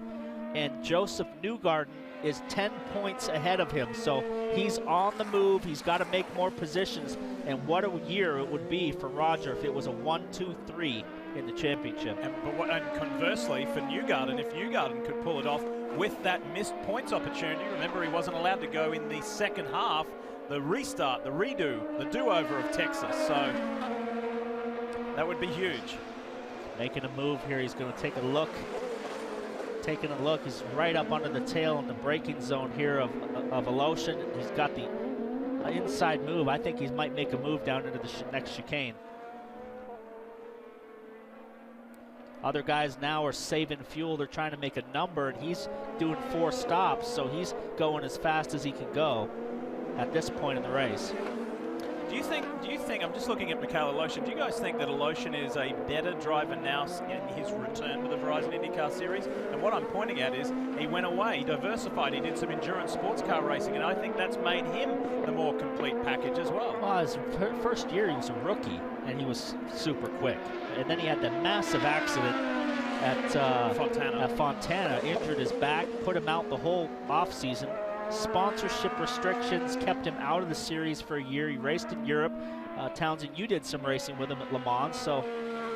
and Joseph Newgarden is 10 points ahead of him. So he's on the move. He's got to make more positions. And what a year it would be for Roger if it was a 1-2-3 in the championship. And conversely, for Newgarden, if Newgarden could pull it off with that missed points opportunity, remember he wasn't allowed to go in the second half, the restart, the redo, the do-over of Texas. So that would be huge. Making a move here. He's going to take a look. Taking a look. He's right up under the tail in the braking zone here of Aloshin. He's got the inside move. I think he might make a move down into the next chicane. Other guys now are saving fuel. They're trying to make a number, and he's doing 4 stops, so he's going as fast as he can go at this point in the race. Do you think, I'm just looking at Mikhail Aloshin, do you guys think that Aloshin is a better driver now in his return to the Verizon IndyCar Series? And what I'm pointing at is he went away, he diversified, he did some endurance sports car racing, and I think that's made him the more complete package as well. Well, his first year he was a rookie, and he was super quick. And then he had that massive accident at Fontana, injured his back, put him out the whole offseason. Sponsorship restrictions kept him out of the series for a year. He raced in Europe. Townsend, you did some racing with him at Le Mans, so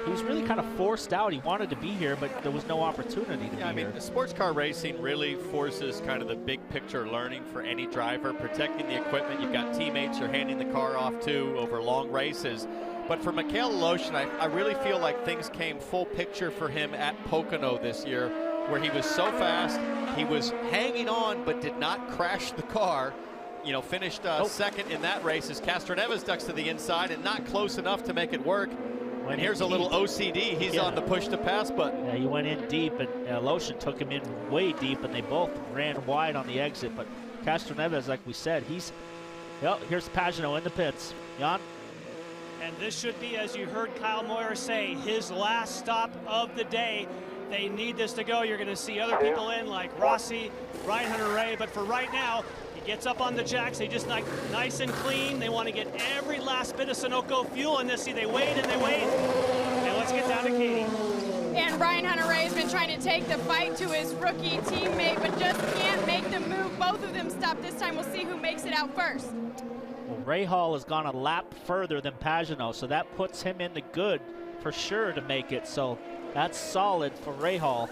he was really kind of forced out. He wanted to be here, but there was no opportunity to be here. I mean, the sports car racing really forces kind of the big picture learning for any driver, protecting the equipment. You've got teammates you're handing the car off to over long races. But for Mikhail Aloshin, I really feel like things came full picture for him at Pocono this year, where he was so fast, he was hanging on but did not crash the car. You know, finished second in that race as Castro-Neves ducks to the inside and not close enough to make it work. And here's a little OCD. He's on the push to pass button. Yeah, he went in deep, and Aloshin took him in way deep, and they both ran wide on the exit. But Castro-Neves, like we said, here's Pagano in the pits. Jan? And this should be, as you heard Kyle Moyer say, his last stop of the day. They need this to go. You're going to see other people in like Rossi, Ryan Hunter-Reay, but for right now, he gets up on the jacks. They just nice and clean. They want to get every last bit of Sunoco fuel in this. See, they wait and they wait. And let's get down to Katie. And Ryan Hunter-Reay has been trying to take the fight to his rookie teammate, but just can't make the move. Both of them stop this time. We'll see who makes it out first. Well, Rahal has gone a lap further than Pagano, so that puts him in the good for sure to make it. So that's solid for Rahal.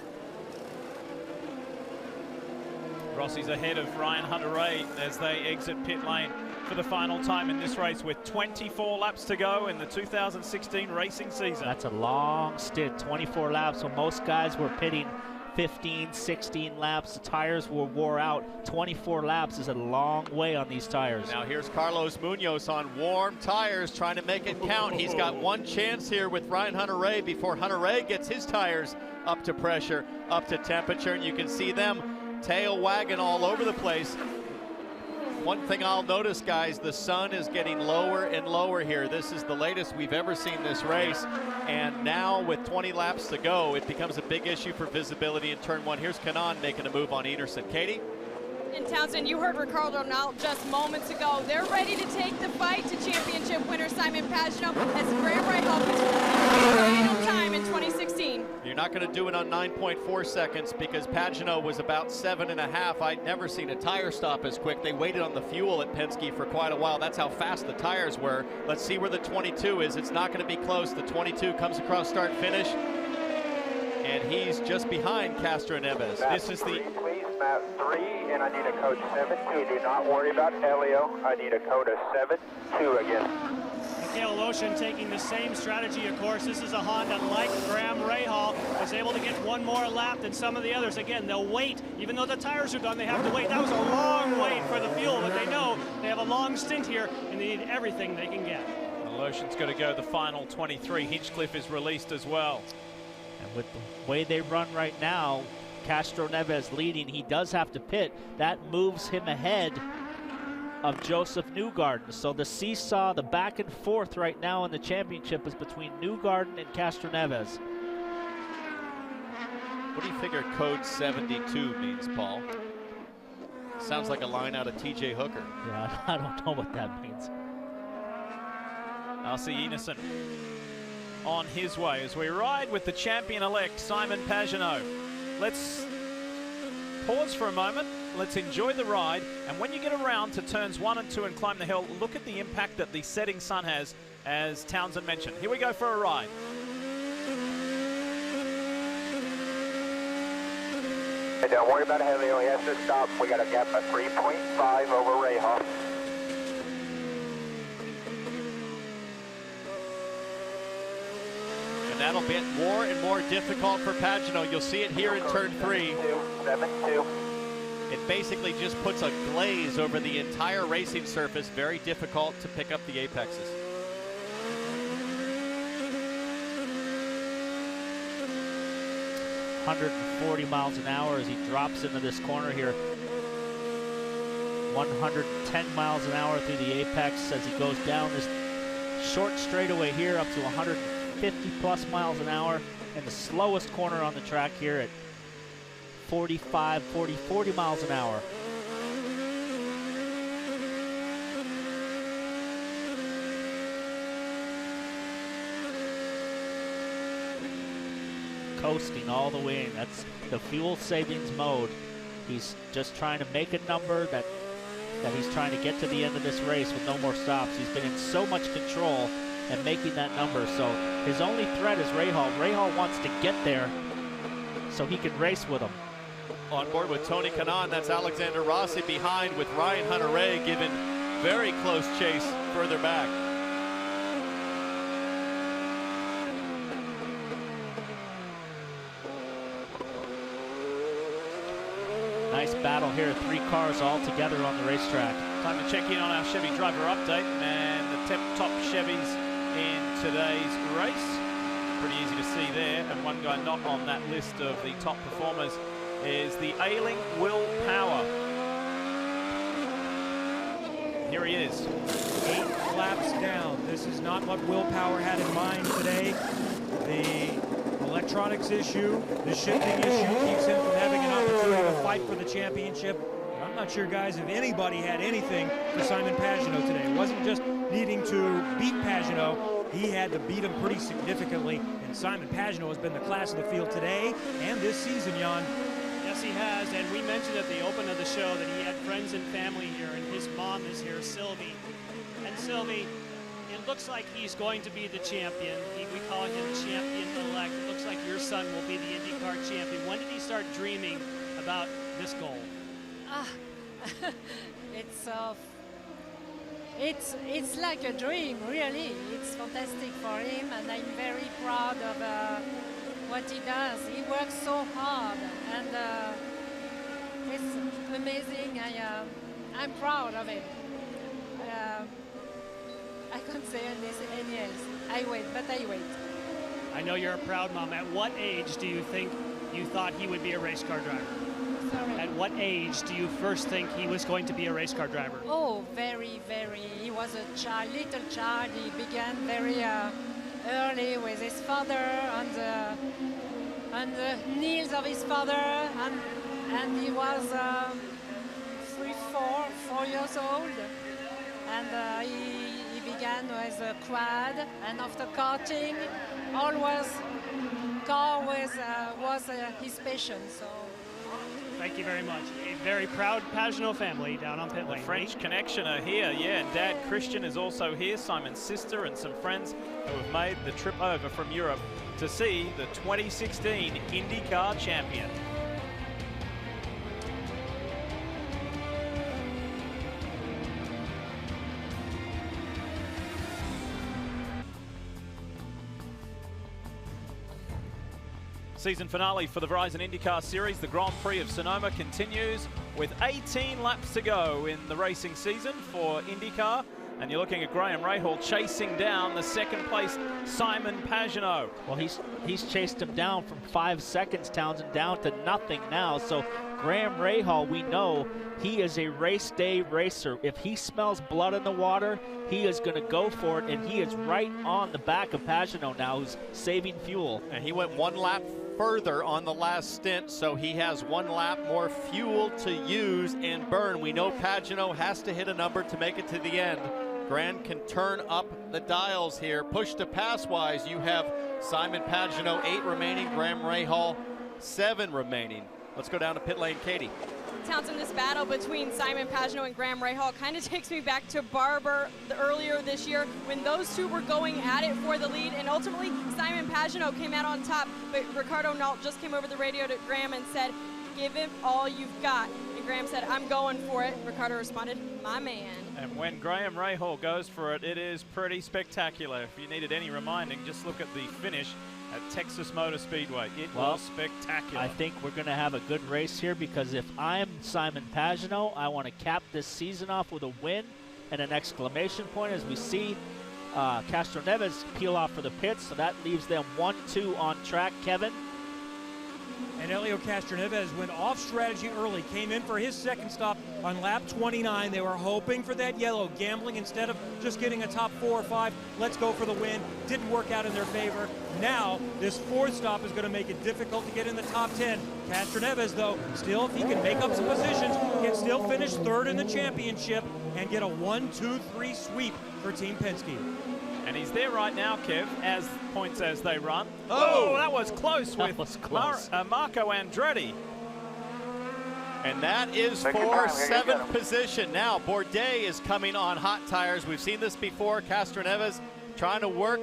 Rossi's ahead of Ryan Hunter-Reay as they exit pit lane for the final time in this race with 24 laps to go in the 2016 racing season. That's a long stint, 24 laps. So most guys were pitting 15, 16 laps. The tires were wore out. 24 laps is a long way on these tires. Now here's Carlos Munoz on warm tires trying to make it count. He's got one chance here with Ryan Hunter-Reay before Hunter-Reay gets his tires up to pressure, up to temperature, and you can see them tail wagging all over the place. One thing I'll notice, guys, the sun is getting lower and lower here. This is the latest we've ever seen this race. And now with 20 laps to go, it becomes a big issue for visibility in turn one. Here's Kanan making a move on Enerson. Katie? And Townsend, you heard Ricardo now just moments ago. They're ready to take the fight to championship winner Simon Pagenaud as Graham Rahal puts his final time in 2016. You're not going to do it on 9.4 seconds because Pagenaud was about 7.5. I'd never seen a tire stop as quick. They waited on the fuel at Penske for quite a while. That's how fast the tires were. Let's see where the 22 is. It's not going to be close. The 22 comes across start finish, and he's just behind Castro Neves. This is the... Please, map 3, and I need a code 7-2. Do not worry about Elio. I need a code of 7-2 again. Mikhail Loshin taking the same strategy, of course. This is a Honda like Graham Rahal is able to get one more lap than some of the others. Again, they'll wait. Even though the tires are done, they have to wait. That was a long wait for the fuel, but they know they have a long stint here and they need everything they can get. Loshin's got to go the final 23. Hinchcliffe is released as well. And with the way they run right now, Castro Neves leading, he does have to pit. That moves him ahead of Joseph Newgarden. So the seesaw, the back and forth right now in the championship is between Newgarden and Castro Neves. What do you figure code 72 means, Paul? Sounds like a line out of TJ Hooker. Yeah, I don't know what that means. I'll see Emerson on his way as we ride with the champion-elect Simon Pagenaud. Let's pause for a moment. Let's enjoy the ride. And when you get around to turns 1 and 2 and climb the hill, look at the impact that the setting sun has, as Townsend mentioned. Here we go for a ride. Hey, don't worry about Helio. He has to stop. We got a gap of 3.5 over Rahal. And that'll be more and more difficult for Pagenaud. You'll see it here in turn 3. 7-2. It basically just puts a glaze over the entire racing surface. Very difficult to pick up the apexes. .140 miles an hour as he drops into this corner here. 110 miles an hour through the apex as he goes down this short straightaway here up to 150 plus miles an hour, and the slowest corner on the track here at 40 miles an hour. Coasting all the way in. That's the fuel savings mode. He's just trying to make a number that he's trying to get to the end of this race with no more stops. He's been in so much control and making that number. So his only threat is Rahal. Rahal wants to get there so he can race with him. On board with Tony Kanaan, that's Alexander Rossi behind with Ryan Hunter-Reay giving very close chase further back. Nice battle here, 3 cars all together on the racetrack. Time to check in on our Chevy driver update and the top Chevys in today's race. Pretty easy to see there, and one guy not on that list of the top performers is the ailing Will Power. Here he is. 8 laps down. This is not what Will Power had in mind today. The electronics issue, the shifting issue keeps him from having an opportunity to fight for the championship. I'm not sure, guys, if anybody had anything for Simon Pagenaud today. It wasn't just needing to beat Pagenaud. He had to beat him pretty significantly, and Simon Pagenaud has been the class of the field today and this season, Jan. Yes, he has, and we mentioned at the open of the show that he had friends and family here, and his mom is here, Sylvie. And Sylvie, it looks like he's going to be the champion. We call him champion-elect. It looks like your son will be the IndyCar champion. When did he start dreaming about this goal? It's like a dream, really. It's fantastic for him, and I'm very proud of what he does. He works so hard, and it's amazing. I'm proud of him. I can't say any else. I wait. I know you're a proud mom. At what age do you think you thought he would be a race car driver? Sorry. At what age do you first think he was going to be a race car driver? Oh, very. He was a child, little child. He began very early with his father on the knees of his father, and he was 4 years old, and he began as a quad, and after karting, always car was his passion. So. Thank you very much. A very proud Pagenaud family down on pit lane. The French connection are here, yeah, and Dad Christian is also here, Simon's sister and some friends who have made the trip over from Europe to see the 2016 IndyCar champion. Season finale for the Verizon IndyCar Series. The Grand Prix of Sonoma continues with 18 laps to go in the racing season for IndyCar. And you're looking at Graham Rahal chasing down the second place Simon Pagenaud. Well, he's chased him down from 5 seconds, Townsend, down to nothing now. So Graham Rahal, we know he is a race day racer. If he smells blood in the water, he is going to go for it, and he is right on the back of Pagenaud now, who's saving fuel. And he went 1 lap further on the last stint, so he has 1 lap more fuel to use and burn. We know Pagenaud has to hit a number to make it to the end. Grant can turn up the dials here. Push to pass-wise, you have Simon Pagenaud 8 remaining, Graham Rahal 7 remaining. Let's go down to pit lane, Katie. Townsend, this battle between Simon Pagenaud and Graham Rahal kind of takes me back to Barber earlier this year when those two were going at it for the lead, and ultimately Simon Pagenaud came out on top, but Ricardo Nault just came over the radio to Graham and said, "Give him all you've got." And Graham said, "I'm going for it." Ricardo responded, "My man." And when Graham Rahal goes for it, it is pretty spectacular. If you needed any reminding, just look at the finish at Texas Motor Speedway. It was spectacular. I think we're going to have a good race here, because if I'm Simon Pagenaud, I want to cap this season off with a win and an exclamation point as we see Castroneves peel off for the pits. So that leaves them 1-2 on track, Kevin. And Helio Castroneves went off strategy early, came in for his second stop on lap 29. They were hoping for that yellow, gambling instead of just getting a top 4 or 5. Let's go for the win. Didn't work out in their favor. Now, this 4th stop is going to make it difficult to get in the top 10. Castroneves, though, still, if he can make up some positions, can still finish 3rd in the championship and get a 1-2-3 sweep for Team Penske. And he's there right now, Kev, as points as they run. Oh, that was close with Marco Andretti. And that is for 7th position. Now, Bourdais is coming on hot tires. We've seen this before. Castroneves trying to work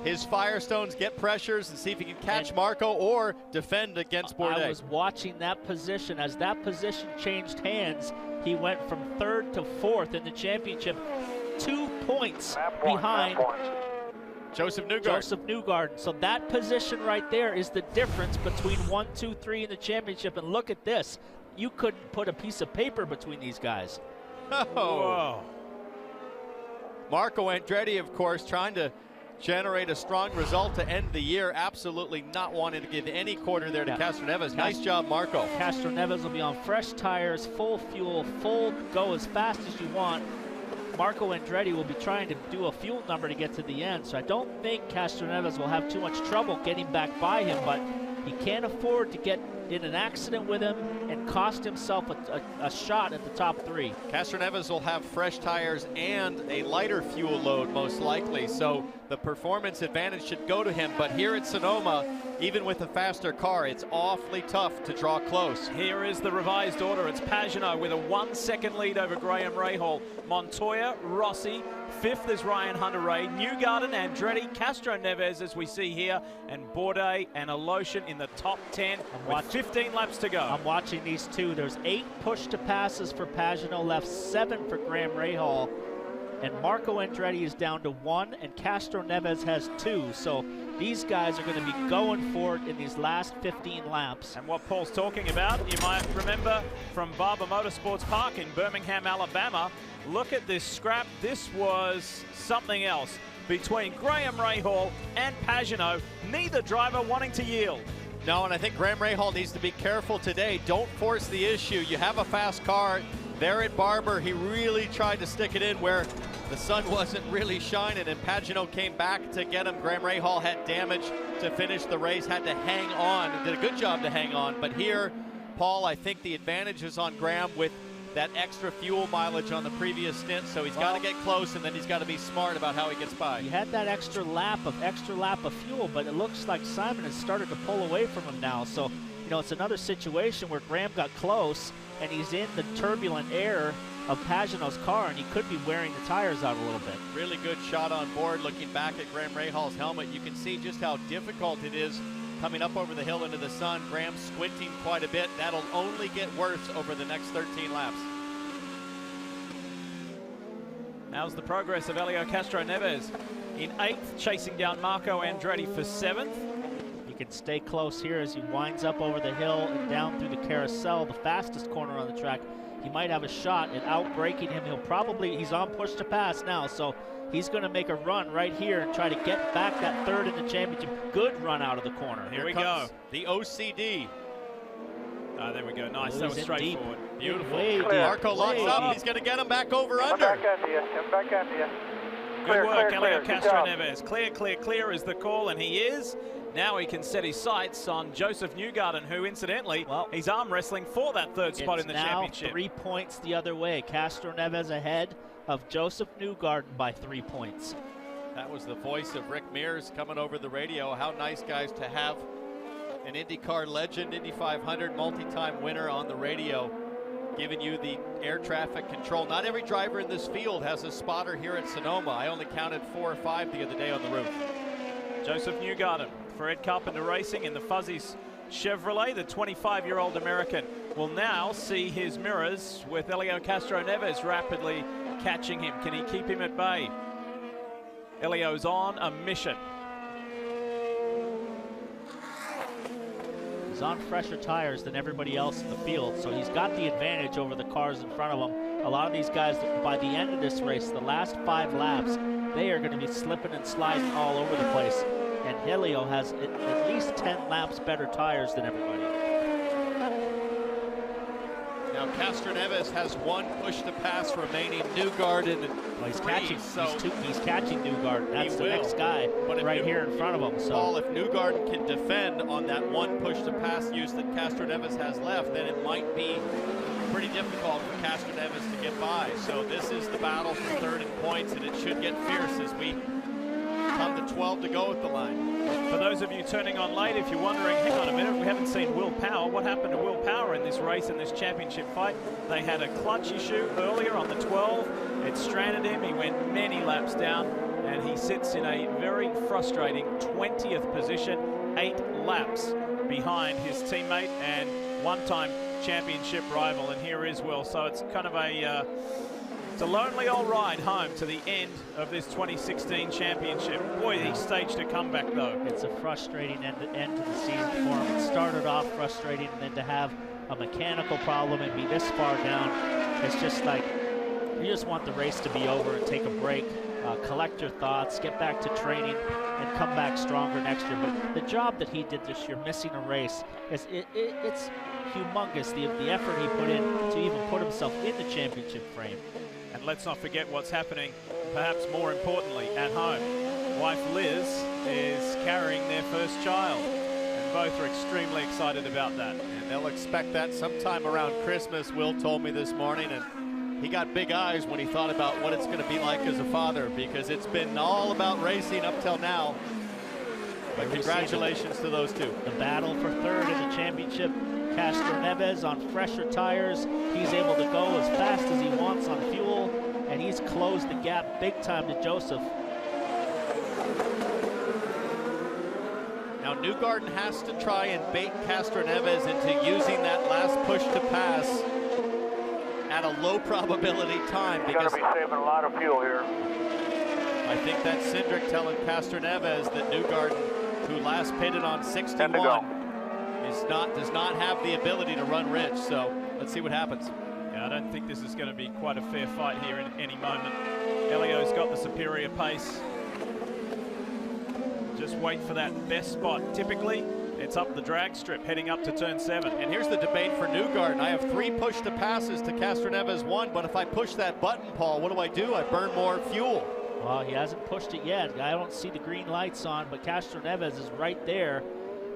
his Firestones, get pressures, and see if he can catch Marco or defend against Bourdais. I was watching that position. As that position changed hands, he went from 3rd to 4th in the championship. 2 points behind Joseph Newgarden. So that position right there is the difference between 1, 2, 3 in the championship. And look at this. You couldn't put a piece of paper between these guys. Oh. Whoa. Marco Andretti, of course, trying to generate a strong result to end the year. Absolutely not wanting to give any quarter there to Castroneves. Nice job, Marco. Castroneves will be on fresh tires, full fuel, full go as fast as you want. Marco Andretti will be trying to do a fuel number to get to the end, so I don't think Castroneves will have too much trouble getting back by him, but he can't afford to get in an accident with him and cost himself a shot at the top 3. Castroneves will have fresh tires and a lighter fuel load most likely, so the performance advantage should go to him. But here at Sonoma, even with a faster car, it's awfully tough to draw close. Here is the revised order. It's Pagenaud with a 1-second lead over Graham Rahal. Montoya, Rossi, 5th is Ryan Hunter-Reay, Newgarden, Andretti, Castroneves as we see here, and Bourdais and Aloshin in the top 10 with 15 laps to go. I'm watching these two. There's 8 push-to passes for Pagenaud, left 7 for Graham Rahal. And Marco Andretti is down to 1, and Castroneves has 2. So these guys are going to be going for it in these last 15 laps. And what Paul's talking about, you might remember from Barber Motorsports Park in Birmingham, Alabama. Look at this scrap. This was something else between Graham Rahal and Pagenaud, neither driver wanting to yield. No, and I think Graham Rahal needs to be careful today. Don't force the issue. You have a fast car. There at Barber, he really tried to stick it in where the sun wasn't really shining, and Pagenaud came back to get him. Graham Rahal had damage to finish the race, had to hang on, did a good job to hang on. But here, Paul, I think the advantage is on Graham with that extra fuel mileage on the previous stint, so he's got to get close, and then he's got to be smart about how he gets by. He had that extra lap of fuel, but it looks like Simon has started to pull away from him now. So, you know, it's another situation where Graham got close, and he's in the turbulent air of Pagenaud's car, and he could be wearing the tires out a little bit. Really good shot on board. Looking back at Graham Rahal's helmet, you can see just how difficult it is coming up over the hill into the sun. Graham squinting quite a bit. That'll only get worse over the next 13 laps. How's the progress of Helio Castro-Neves in 8th, chasing down Marco Andretti for 7th. He can stay close here as he winds up over the hill and down through the carousel, the fastest corner on the track. He might have a shot at out-braking him. He's on push to pass now, so he's going to make a run right here and try to get back that 3rd in the championship. Good run out of the corner. Here we go. The OCD. There we go. Nice. That was straightforward. Beautiful. Marco locks up. He's going to get him back over under. Back under you. I'm back under you. Good work, Helio Castro-Neves. Clear, clear, clear is the call, and he is. Now he can set his sights on Joseph Newgarden, who, incidentally, he's arm wrestling for that 3rd spot in the championship. Now 3 points the other way. Castro-Neves ahead of Joseph Newgarden by 3 points. That was the voice of Rick Mears coming over the radio. How nice, guys, to have an IndyCar legend, Indy 500 multi-time winner on the radio, giving you the air traffic control. Not every driver in this field has a spotter here at Sonoma. I only counted 4 or 5 the other day on the roof. Joseph Newgarden for Ed Carpenter Racing in the Fuzzies Chevrolet. The 25-year-old American will now see his mirrors with Helio Castro-Neves rapidly catching him. Can he keep him at bay? Helio's on a mission. He's on fresher tires than everybody else in the field, so he's got the advantage over the cars in front of him. A lot of these guys, by the end of this race, the last 5 laps, they are going to be slipping and sliding all over the place. And Helio has at least 10 laps better tires than everybody. Now Castro-Neves has 1 push to pass remaining. Newgarden, he's catching Newgarden. That's the next guy right here in front of him. So, Paul, if Newgarden can defend on that 1 push to pass use that Castro-Neves has left, then it might be pretty difficult for Castro-Neves to get by. So this is the battle for 3rd in points, and it should get fierce as we come to 12 to go at the line. For those of you turning on late, if you're wondering, hang on a minute, we haven't seen Will Power. What happened to Will Power in this race, in this championship fight? They had a clutch issue earlier on the 12. It stranded him. He went many laps down, and he sits in a very frustrating 20th position, 8 laps behind his teammate and one-time championship rival. And here is Will. So it's kind of a it's a lonely old ride home to the end of this 2016 championship. Boy, he staged a comeback, though. It's a frustrating end to the season for him. It started off frustrating, and then to have a mechanical problem and be this far down, it's just like you just want the race to be over and take a break, collect your thoughts, get back to training, and come back stronger next year. But the job that he did this year, missing a race, it's humongous, the effort he put in to even put himself in the championship frame. And let's not forget what's happening, perhaps more importantly, at home. Wife Liz is carrying their first child, and both are extremely excited about that. And they'll expect that sometime around Christmas, Will told me this morning, and he got big eyes when he thought about what it's going to be like as a father, because it's been all about racing up till now. But congratulations to those two. The battle for 3rd in the championship. Castro-Neves on fresher tires. He's able to go as fast as he wants on fuel, and he's closed the gap big time to Joseph. Now Newgarden has to try and bait Castro-Neves into using that last push to pass at a low probability time. You're going to be saving a lot of fuel here. I think that's Cindric telling Castro-Neves that Newgarden, who last pitted on 61, does not have the ability to run rich. So let's see what happens. Yeah, I don't think this is going to be quite a fair fight here in any moment. Helio's got the superior pace. Just wait for that best spot. Typically, it's up the drag strip heading up to turn 7. And here's the debate for Newgarden. I have 3 push to passes to Castro-Neves 1, but if I push that button, Paul, what do? I burn more fuel. Well, he hasn't pushed it yet. I don't see the green lights on, but Castro-Neves is right there.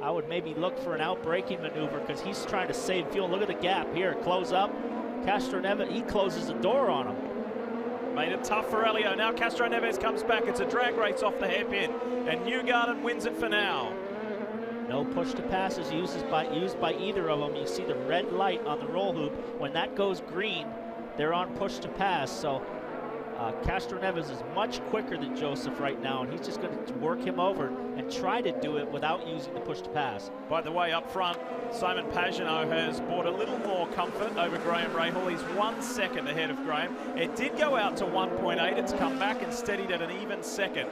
I would maybe look for an out-braking maneuver because he's trying to save fuel. Look at the gap here. Close up. Castroneves, he closes the door on him. Made it tough for Elio. Now Castroneves comes back. It's a drag race off the hairpin, and Newgarden wins it for now. No push to passes used by either of them. You see the red light on the roll hoop. When that goes green, they're on push to pass. So Castroneves is much quicker than Joseph right now, and he's just going to work him over and try to do it without using the push to pass. By the way, up front, Simon Pagenaud has brought a little more comfort over Graham Rahal. He's 1 second ahead of Graham. It did go out to 1.8. It's come back and steadied at an even second.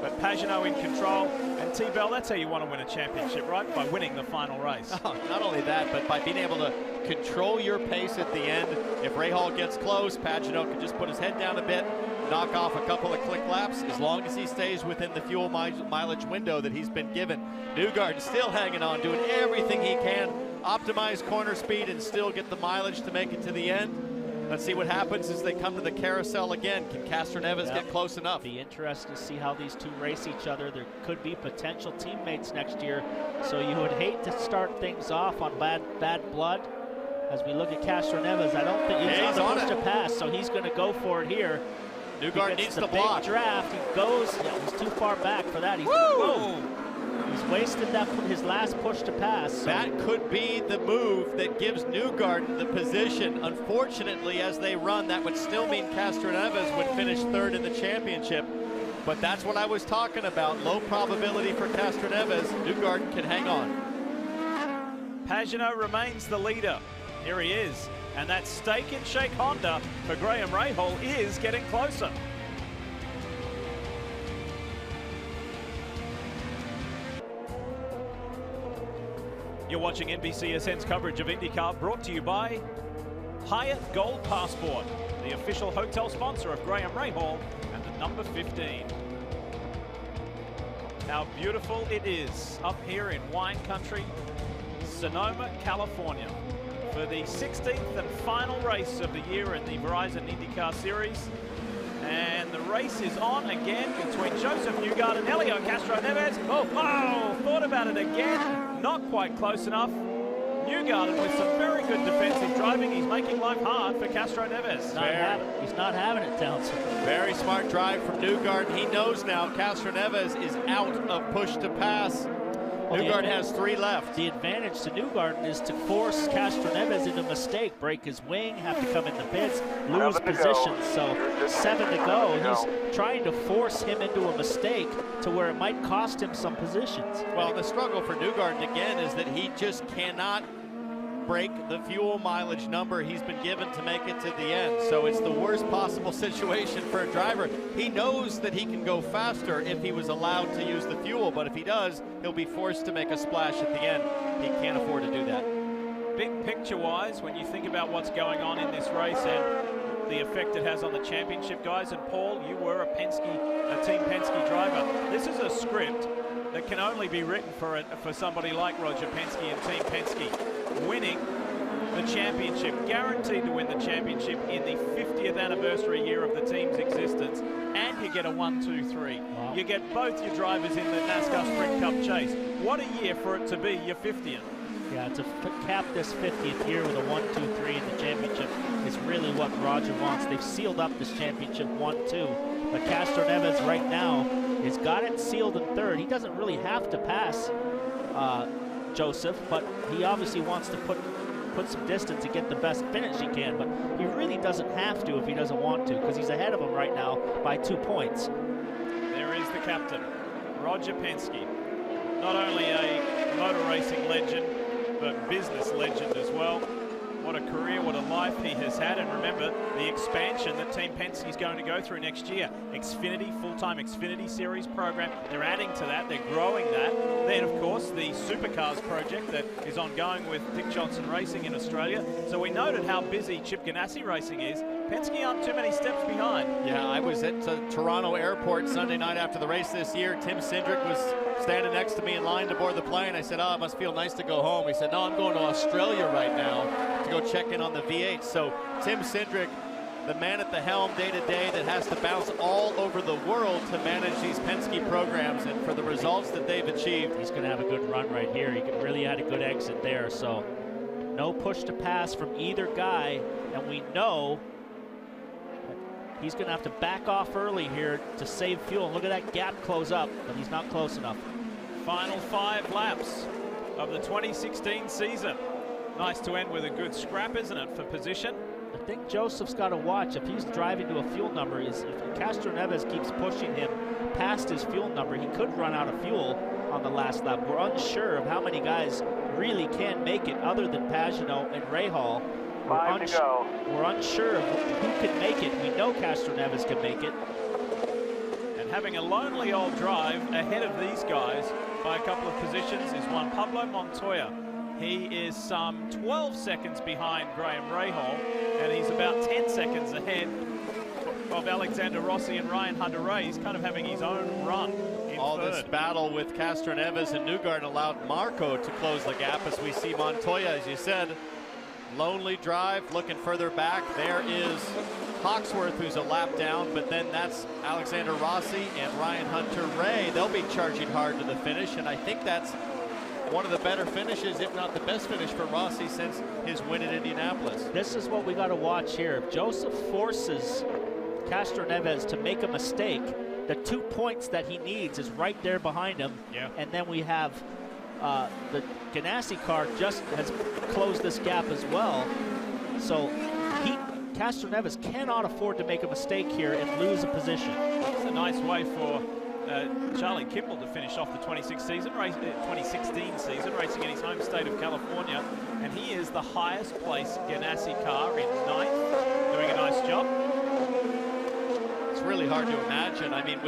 But Pagenaud in control, and T-Bell, that's how you want to win a championship, right? By winning the final race. Oh, not only that, but by being able to control your pace at the end. If Rahal gets close, Pagenaud can just put his head down a bit, knock off a couple of click laps, as long as he stays within the fuel mileage window that he's been given. Newgarden still hanging on, doing everything he can, optimize corner speed and still get the mileage to make it to the end. Let's see what happens as they come to the carousel again. Can Castroneves get close enough? Be interesting to see how these two race each other. There could be potential teammates next year, so you would hate to start things off on bad blood. As we look at Castroneves, I don't think he's on the push to pass, so he's going to go for it here. Newgarden needs the block. Draft. He goes. Yeah, he's too far back for that. He's wasted his last push to pass. So. That could be the move that gives Newgarden the position. Unfortunately, as they run, that would still mean Castroneves would finish third in the championship. But that's what I was talking about. Low probability for Castroneves. Newgarden can hang on. Pagenaud remains the leader. Here he is. And that Steak and Shake Honda for Graham Rahal is getting closer. You're watching NBCSN's coverage of IndyCar, brought to you by Hyatt Gold Passport, the official hotel sponsor of Graham Rahal and the number 15. How beautiful it is up here in wine country, Sonoma, California, for the 16th and final race of the year in the Verizon IndyCar Series. And the race is on again between Joseph Newgarden and Elio Castroneves. Oh, thought about it again. Not quite close enough. Newgarden with some very good defensive driving. He's making life hard for Castroneves. He's not having it, Townsend. Very smart drive from Newgarden. He knows now Castroneves is out of push to pass. Newgarden has 3 left. The advantage to Newgarden is to force Castroneves into a mistake, break his wing, have to come in the pits, lose position. So 7 to go. He's trying to force him into a mistake to where it might cost him some positions. Well, the struggle for Newgarden again is that he just cannot break the fuel mileage number he's been given to make it to the end. So it's the worst possible situation for a driver. He knows that he can go faster if he was allowed to use the fuel, but if he does, he'll be forced to make a splash at the end. He can't afford to do that. Big picture-wise, when you think about what's going on in this race and the effect it has on the championship, guys, and Paul, you were a Team Penske driver. This is a script that can only be written for somebody like Roger Penske and Team Penske. Winning the championship, guaranteed to win the championship in the 50th anniversary year of the team's existence, and you get a 1-2-3. Wow. You get both your drivers in the NASCAR Sprint Cup chase. What a year for it to be your 50th. Yeah, to cap this 50th year with a 1-2-3 in the championship is really what Roger wants. They've sealed up this championship 1-2, but Castroneves right now has got it sealed in third. He doesn't really have to pass Joseph, but he obviously wants to put some distance to get the best finish he can, but he really doesn't have to if he doesn't want to, because he's ahead of him right now by 2 points. There is the captain, Roger Penske. Not only a motor racing legend, but business legend as well. What a career, what a life he has had. And remember, the expansion that Team Penske is going to go through next year. Xfinity, full-time Xfinity Series program. They're adding to that. They're growing that. Then, of course, the Supercars project that is ongoing with Dick Johnson Racing in Australia. So we noted how busy Chip Ganassi Racing is. Penske aren't too many steps behind. Yeah, I was at Toronto Airport Sunday night after the race this year. Tim Cindric was standing next to me in line to board the plane. I said, it must feel nice to go home. He said, no, I'm going to Australia right now to go check in on the V8. So Tim Cindric, the man at the helm day to day that has to bounce all over the world to manage these Penske programs, and for the results that they've achieved. He's going to have a good run right here. He really had a good exit there. So No push to pass from either guy, and we know he's going to have to back off early here to save fuel. And look at that gap close up, but he's not close enough. Final 5 laps of the 2016 season. Nice to end with a good scrap, isn't it, for position? I think Joseph's got to watch if he's driving to a fuel number. If Castroneves keeps pushing him past his fuel number, he could run out of fuel on the last lap. We're unsure of how many guys really can make it other than Pagenaud and Rahal. We're unsure of who can make it. We know Castroneves can make it. And having a lonely old drive ahead of these guys by a couple of positions is one Pablo Montoya. He is some 12 seconds behind Graham Rahal, and he's about 10 seconds ahead of Alexander Rossi and Ryan Hunter-Reay. He's kind of having his own run in All third. this battle with Castroneves and Newgarden allowed Marco to close the gap, as we see Montoya, as you said, lonely drive, looking further back. There is Hawksworth, who's a lap down, but then that's Alexander Rossi and Ryan Hunter-Reay. They'll be charging hard to the finish, and I think that's one of the better finishes, if not the best finish for Rossi since his win at Indianapolis. This is what we got to watch here. If Joseph forces Castroneves to make a mistake, the 2 points that he needs is right there behind him. Yeah. And then we have the Ganassi car just has closed this gap as well. So Castroneves cannot afford to make a mistake here and lose a position. It's a nice way for Charlie Kimball to finish off the 2016 season, racing in his home state of California. And he is the highest placed Ganassi car in 9th, doing a nice job. It's really hard to imagine. I mean,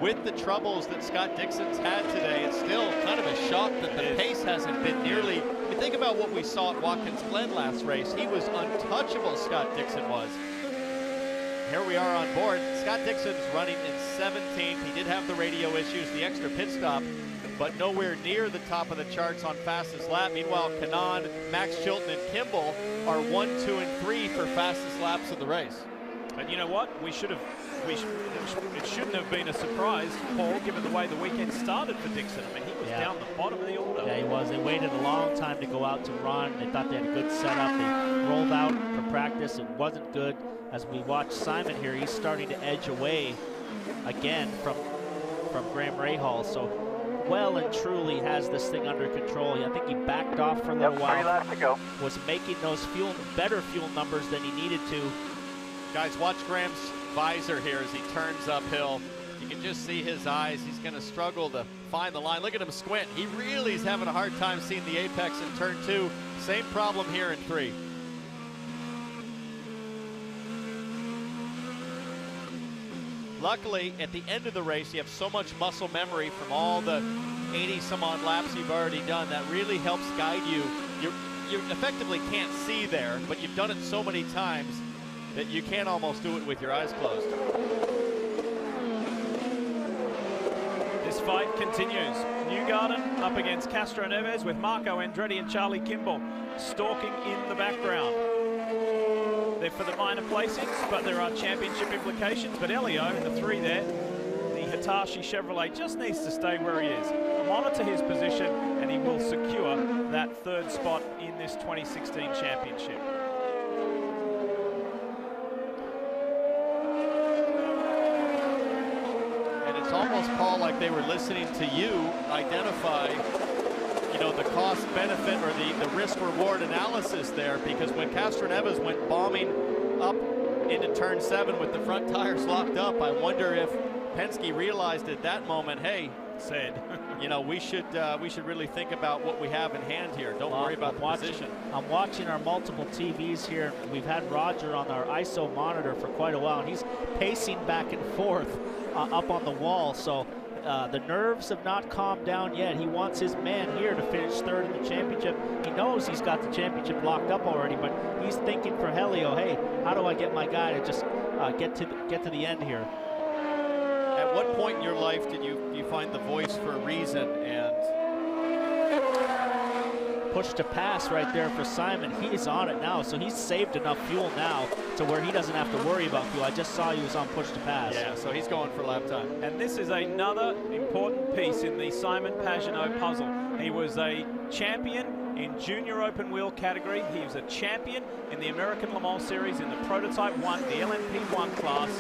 with the troubles that Scott Dixon's had today, it's still kind of a shock that the pace hasn't been nearly. You think about what we saw at Watkins Glen last race. He was untouchable, Scott Dixon was. Here we are on board. Scott Dixon's running in 17th. He did have the radio issues, the extra pit stop, but nowhere near the top of the charts on fastest lap. Meanwhile, Kanaan, Max Chilton, and Kimball are 1, 2, and 3 for fastest laps of the race. And you know what? It shouldn't have been a surprise, Paul, given the way the weekend started for Dixon. I mean, he was down the bottom of the order. Yeah, he was. They waited a long time to go out to run. They thought they had a good setup. They rolled out for practice. It wasn't good. As we watch Simon here, he's starting to edge away again from Graham Rahal. So well and truly has this thing under control. I think he backed off for a little while. 3 laps to go. Was making those better fuel numbers than he needed to. Guys, watch Graham's visor here as he turns uphill. You can just see his eyes. He's going to struggle to find the line. Look at him squint. He really is having a hard time seeing the apex in turn 2. Same problem here in 3. Luckily, at the end of the race, you have so much muscle memory from all the 80-some-odd laps you've already done. That really helps guide you. You effectively can't see there, but you've done it so many times that you can almost do it with your eyes closed. This fight continues. Newgarden up against Castroneves with Marco Andretti and Charlie Kimball stalking in the background. They're for the minor placings, but there are championship implications. But Elio in the 3 there, the Hitachi Chevrolet, just needs to stay where he is. Monitor his position, and he will secure that 3rd spot in this 2016 championship. And it's almost, Paul, like they were listening to you identify, you know, the cost benefit or the risk reward analysis there, because when Castroneves went bombing up into turn 7 with the front tires locked up, I wonder if Penske realized at that moment, hey, said, you know, we should really think about what we have in hand here. Don't worry about the position. I'm watching our multiple TVs here. We've had Roger on our ISO monitor for quite a while, and he's pacing back and forth up on the wall. So the nerves have not calmed down yet. He wants his man here to finish 3rd in the championship. He knows he's got the championship locked up already, but he's thinking for Helio, hey, how do I get my guy to just get to the end here? At what point in your life did you find the voice for reason and push to pass right there for Simon. He's on it now, so he's saved enough fuel now to where he doesn't have to worry about fuel. I just saw he was on push to pass. Yeah, so he's going for lap time. And this is another important piece in the Simon Pagenaud puzzle. He was a champion in junior open wheel category. He was a champion in the American Le Mans Series in the Prototype 1, the LMP1 class.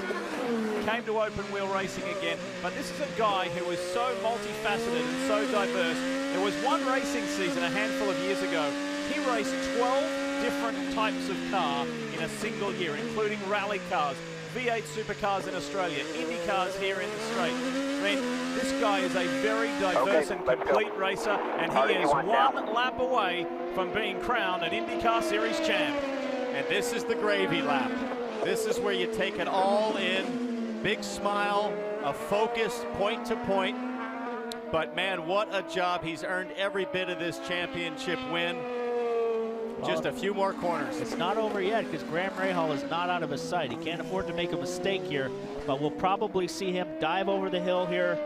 Came to open wheel racing again, but this is a guy who is so multifaceted and so diverse. There was one racing season a handful of years ago. He raced 12 different types of car in a single year, including rally cars, V8 supercars in Australia, Indy cars here in the Strait. I mean, this guy is a very diverse and complete racer, and he is one lap away from being crowned an IndyCar Series champ. And this is the gravy lap. This is where you take it all in. Big smile, a focus point to point. But man, what a job. He's earned every bit of this championship win. Just a few more corners. It's not over yet because Graham Rahal is not out of his sight. He can't afford to make a mistake here, but we'll probably see him dive over the hill here.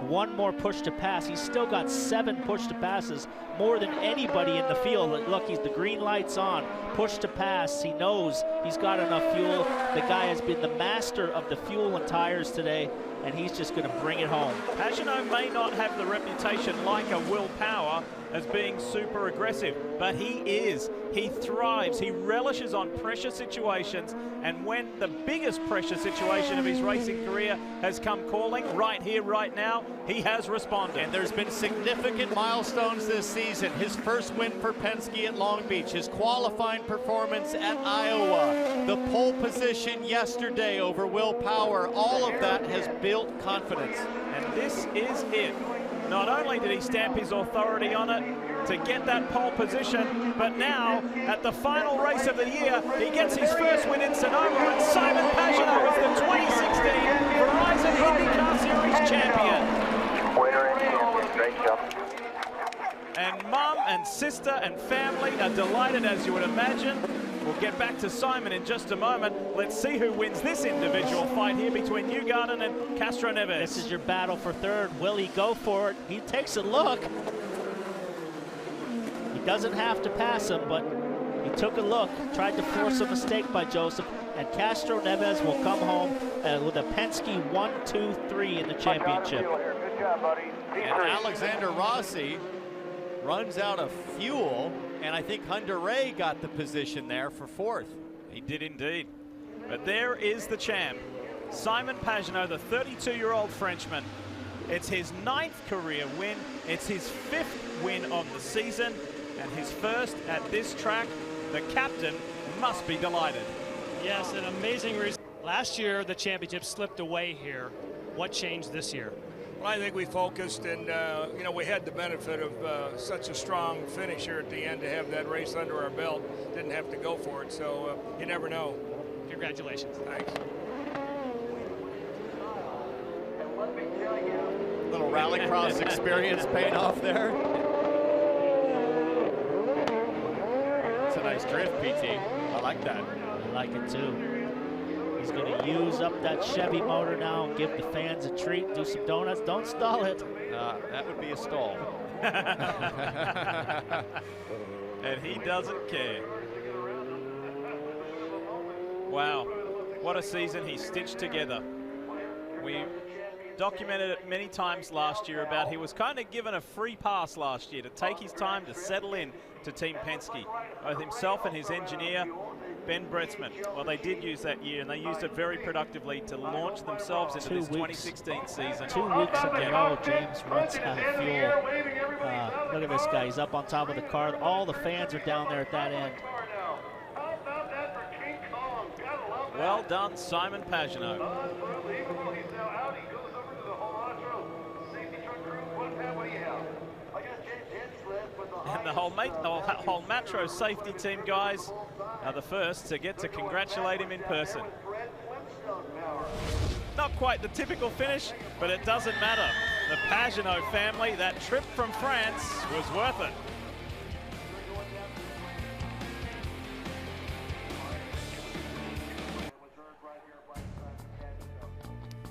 One more push to pass. He's still got 7 push to passes, more than anybody in the field. Look, the green light's on. Push to pass. He knows he's got enough fuel. The guy has been the master of the fuel and tires today, and he's just going to bring it home. Pagenaud may not have the reputation like a Will Power as being super aggressive, but he is. He thrives. He relishes on pressure situations, and when the biggest pressure situation of his racing career has come calling, right here, right now, he has responded. And there's been significant milestones this season. His first win for Penske at Long Beach, his qualifying performance at Iowa, the pole position yesterday over Will Power, all of that has built confidence. And this is it. Not only did he stamp his authority on it to get that pole position, but now, at the final race of the year, he gets his first win in Sonoma, and Simon Pagenaud is the 2016 Verizon IndyCar Series champion. Winner and champion, great job. And mum and sister and family are delighted, as you would imagine. We'll get back to Simon in just a moment. Let's see who wins this individual fight here between Newgarden and Castro Neves. This is your battle for third. Will he go for it? He takes a look. He doesn't have to pass him, but he took a look, tried to force a mistake by Joseph, and Castro Neves will come home with a Penske 1, 2, 3 in the championship. Good job, buddy. And Alexander Rossi runs out of fuel, and I think Hyundai got the position there for 4th. He did indeed. But there is the champ, Simon Pagenaud, the 32-year-old Frenchman. It's his 9th career win. It's his 5th win of the season, and his first at this track. The captain must be delighted. Yes, an amazing result. Last year, the championship slipped away here. What changed this year? Well, I think we focused, and you know, we had the benefit of such a strong finish here at the end to have that race under our belt. Didn't have to go for it, so you never know. Congratulations. Thanks. Little rallycross experience paying off there. It's a nice drift, PT. I like that. I like it too. He's going to use up that Chevy motor now and give the fans a treat, do some donuts. Don't stall it. That would be a stall. And he doesn't care. Wow, what a season he stitched together. We documented it many times last year about he was kind of given a free pass last year to take his time to settle in to Team Penske. Both himself and his engineer, Ben Bretzman. Well, they did use that year, and they used it very productively to launch themselves into this 2016 season. 2 weeks in a row, James runs out of fuel. Look at this guy. He's up on top of the car. All the fans are down there at that end. Well done, Simon Pagenaud. And the whole Matro safety team guys are the first to get to congratulate him in person. Not quite the typical finish, but it doesn't matter. The Pagenaud family, that trip from France was worth it.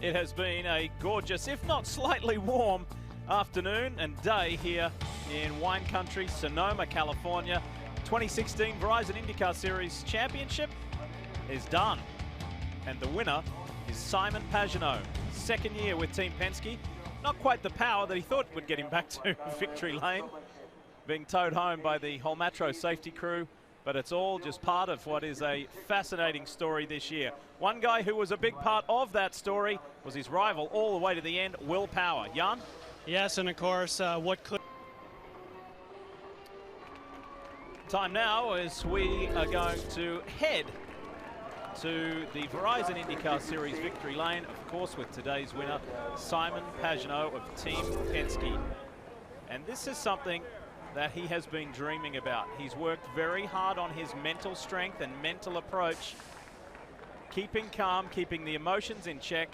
It has been a gorgeous, if not slightly warm, afternoon and day here in wine country, Sonoma, California. 2016 Verizon IndyCar Series Championship is done. And the winner is Simon Pagenaud. Second year with Team Penske. Not quite the power that he thought would get him back to victory lane. Being towed home by the Holmatro safety crew. But it's all just part of what is a fascinating story this year. One guy who was a big part of that story was his rival all the way to the end, Will Power. Jan? Yes, and of course, what could... Time now is we are going to head to the Verizon IndyCar Series victory lane, of course, with today's winner, Simon Pagenaud of Team Penske. And this is something that he has been dreaming about. He's worked very hard on his mental strength and mental approach, keeping calm, keeping the emotions in check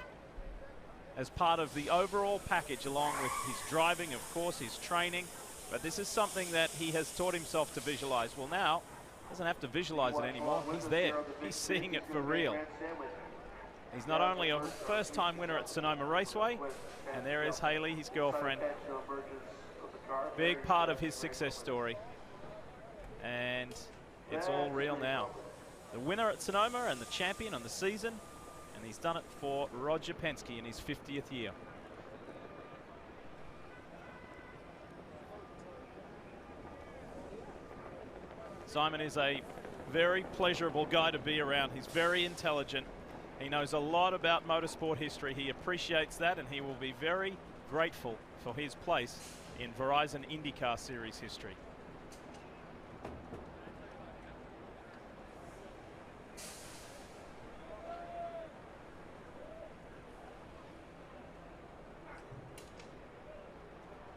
as part of the overall package, along with his driving, of course, his training. But this is something that he has taught himself to visualize. Well, now, doesn't have to visualize it anymore. He's there. He's seeing it for real. He's not only a first-time winner at Sonoma Raceway, and there is Haley, his girlfriend. Big part of his success story. And it's all real now. The winner at Sonoma and the champion on the season, and he's done it for Roger Penske in his 50th year. Simon is a very pleasurable guy to be around. He's very intelligent. He knows a lot about motorsport history. He appreciates that, and he will be very grateful for his place in Verizon IndyCar Series history.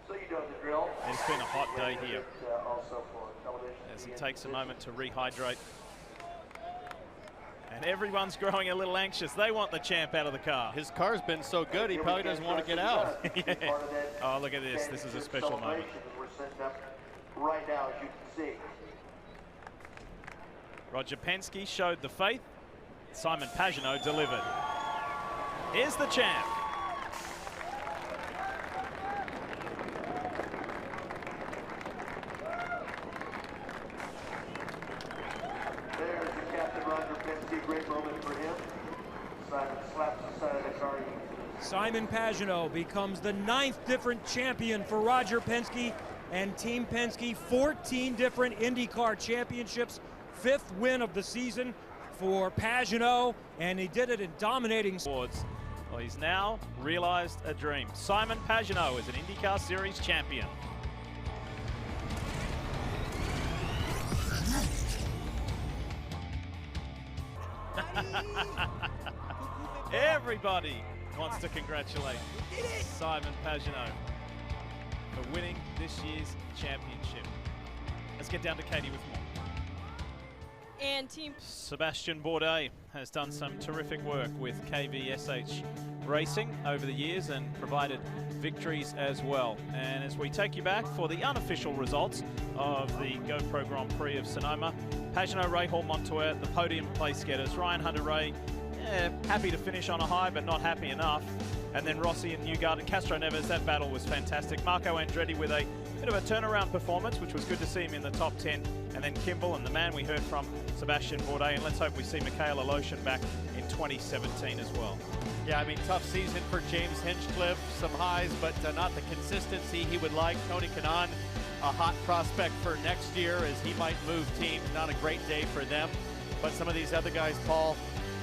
So you know the drill. It's been a hot day here. Also for television. As he takes a moment to rehydrate. And everyone's growing a little anxious. They want the champ out of the car. His car's been so good, he probably doesn't want to get out. Yeah. Oh, look at this. This is a special moment. We're setting up right now, as you can see. Roger Penske showed the faith. Simon Pagenaud delivered. Here's the champ. There's the captain, Roger Penske. Great moment for him. Simon slaps the side of the car. Simon Pagenaud becomes the 9th different champion for Roger Penske and Team Penske. 14 different IndyCar championships. 5th win of the season for Pagenaud, and he did it in dominating sports. Well, he's now realized a dream. Simon Pagenaud is an IndyCar Series champion. Everybody wants to congratulate Simon Pagenaud for winning this year's championship. Let's get down to Katie with more. And Team Sebastian Bourdais has done some terrific work with KVSH Racing over the years and provided victories as well. And as we take you back for the unofficial results of the GoPro Grand Prix of Sonoma, Pagenaud, Rahal, Montoya, the podium place getters. Ryan Hunter-Reay, happy to finish on a high, but not happy enough. And then Rossi and Newgarden, Castro Neves, that battle was fantastic. Marco Andretti with a bit of a turnaround performance, which was good to see him in the top 10. And then Kimball and the man we heard from, Sebastian Bourdais. And let's hope we see Michaela Lotion back in 2017 as well. Yeah, I mean, tough season for James Hinchcliffe. Some highs, but not the consistency he would like. Tony Kanaan, a hot prospect for next year as he might move teams. Not a great day for them. But some of these other guys, Paul,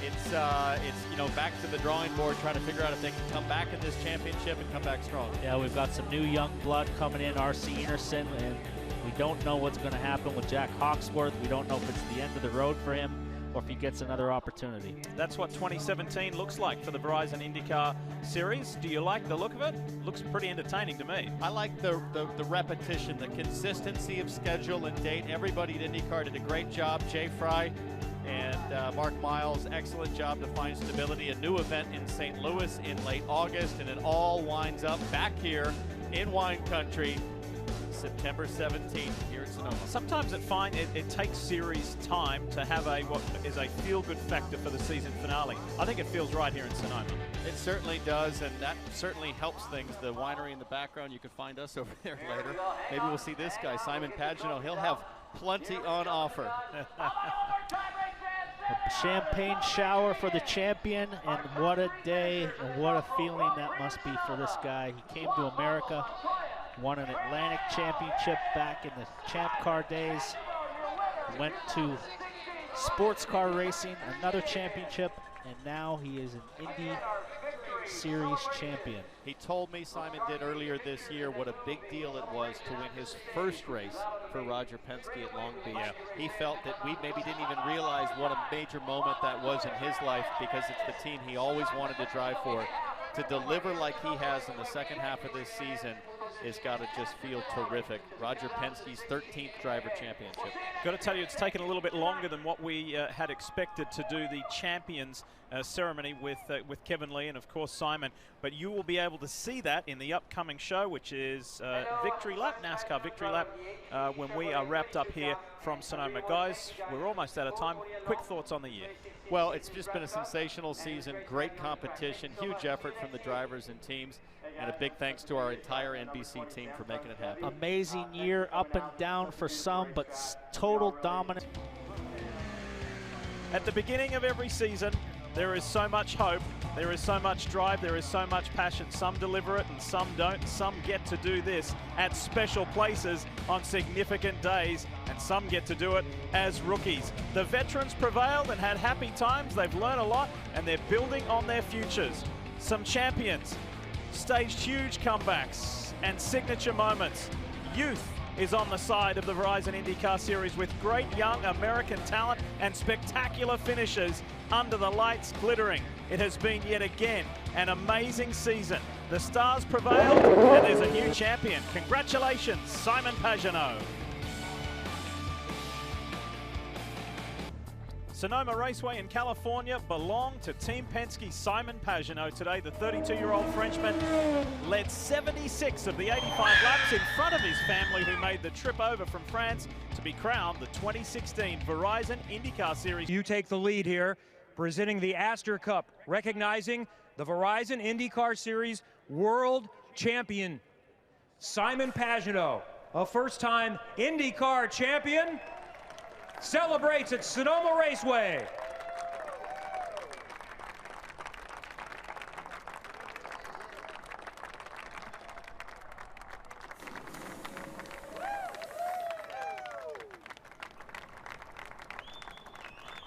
it's you know, back to the drawing board, trying to figure out if they can come back in this championship and come back strong. Yeah, we've got some new young blood coming in, R.C. Enerson, and we don't know what's going to happen with Jack Hawksworth. We don't know if it's the end of the road for him or if he gets another opportunity. That's what 2017 looks like for the Verizon IndyCar Series. Do you like the look of it? Looks pretty entertaining to me. I like the repetition, the consistency of schedule and date. Everybody at IndyCar did a great job. Jay Fry and Mark Miles, excellent job to find stability. A new event in St. Louis in late August, and it all winds up back here in wine country. September 17th here in Sonoma. Sometimes it takes series time to have what is a feel-good factor for the season finale. I think it feels right here in Sonoma. It certainly does, and that certainly helps things. The winery in the background, you can find us over there later. Maybe we'll see this guy, Simon Pagenaud. He'll have plenty on offer. A champagne shower for the champion, and what a day and what a feeling that must be for this guy. He came to America, won an Atlantic championship back in the Champ Car days, went to sports car racing, another championship, and now he is an Indy Series champion. He told me, Simon did earlier this year, what a big deal it was to win his first race for Roger Penske at Long Beach. Yeah. He felt that we maybe didn't even realize what a major moment that was in his life, because it's the team he always wanted to drive for. To deliver like he has in the second half of this season has got to just feel terrific. Roger Penske's 13th driver championship. Got to tell you, it's taken a little bit longer than what we had expected to do the champions ceremony with Kevin Lee and of course Simon, but you will be able to see that in the upcoming show, which is Victory Lap, NASCAR Victory Lap, when we are wrapped up here from Sonoma. Guys, we're almost out of time. Quick thoughts on the year. Well, it's just been a sensational season, great competition, huge effort from the drivers and teams, and a big thanks to our entire NBC team for making it happen. Amazing year, up and down for some, but total dominance. At the beginning of every season, there is so much hope, there is so much drive, there is so much passion. Some deliver it and some don't. Some get to do this at special places on significant days, and some get to do it as rookies. The veterans prevailed and had happy times. They've learned a lot and they're building on their futures. Some champions staged huge comebacks and signature moments. Youth is on the side of the Verizon IndyCar Series with great young American talent and spectacular finishes under the lights glittering. It has been yet again an amazing season. The stars prevailed and there's a new champion. Congratulations, Simon Pagenaud. Sonoma Raceway in California belonged to Team Penske. Simon Pagenaud today, the 32-year-old Frenchman, led 76 of the 85 laps in front of his family, who made the trip over from France to be crowned the 2016 Verizon IndyCar Series. You take the lead here, presenting the Astor Cup, recognizing the Verizon IndyCar Series World Champion, Simon Pagenaud, a first-time IndyCar champion, celebrates at Sonoma Raceway.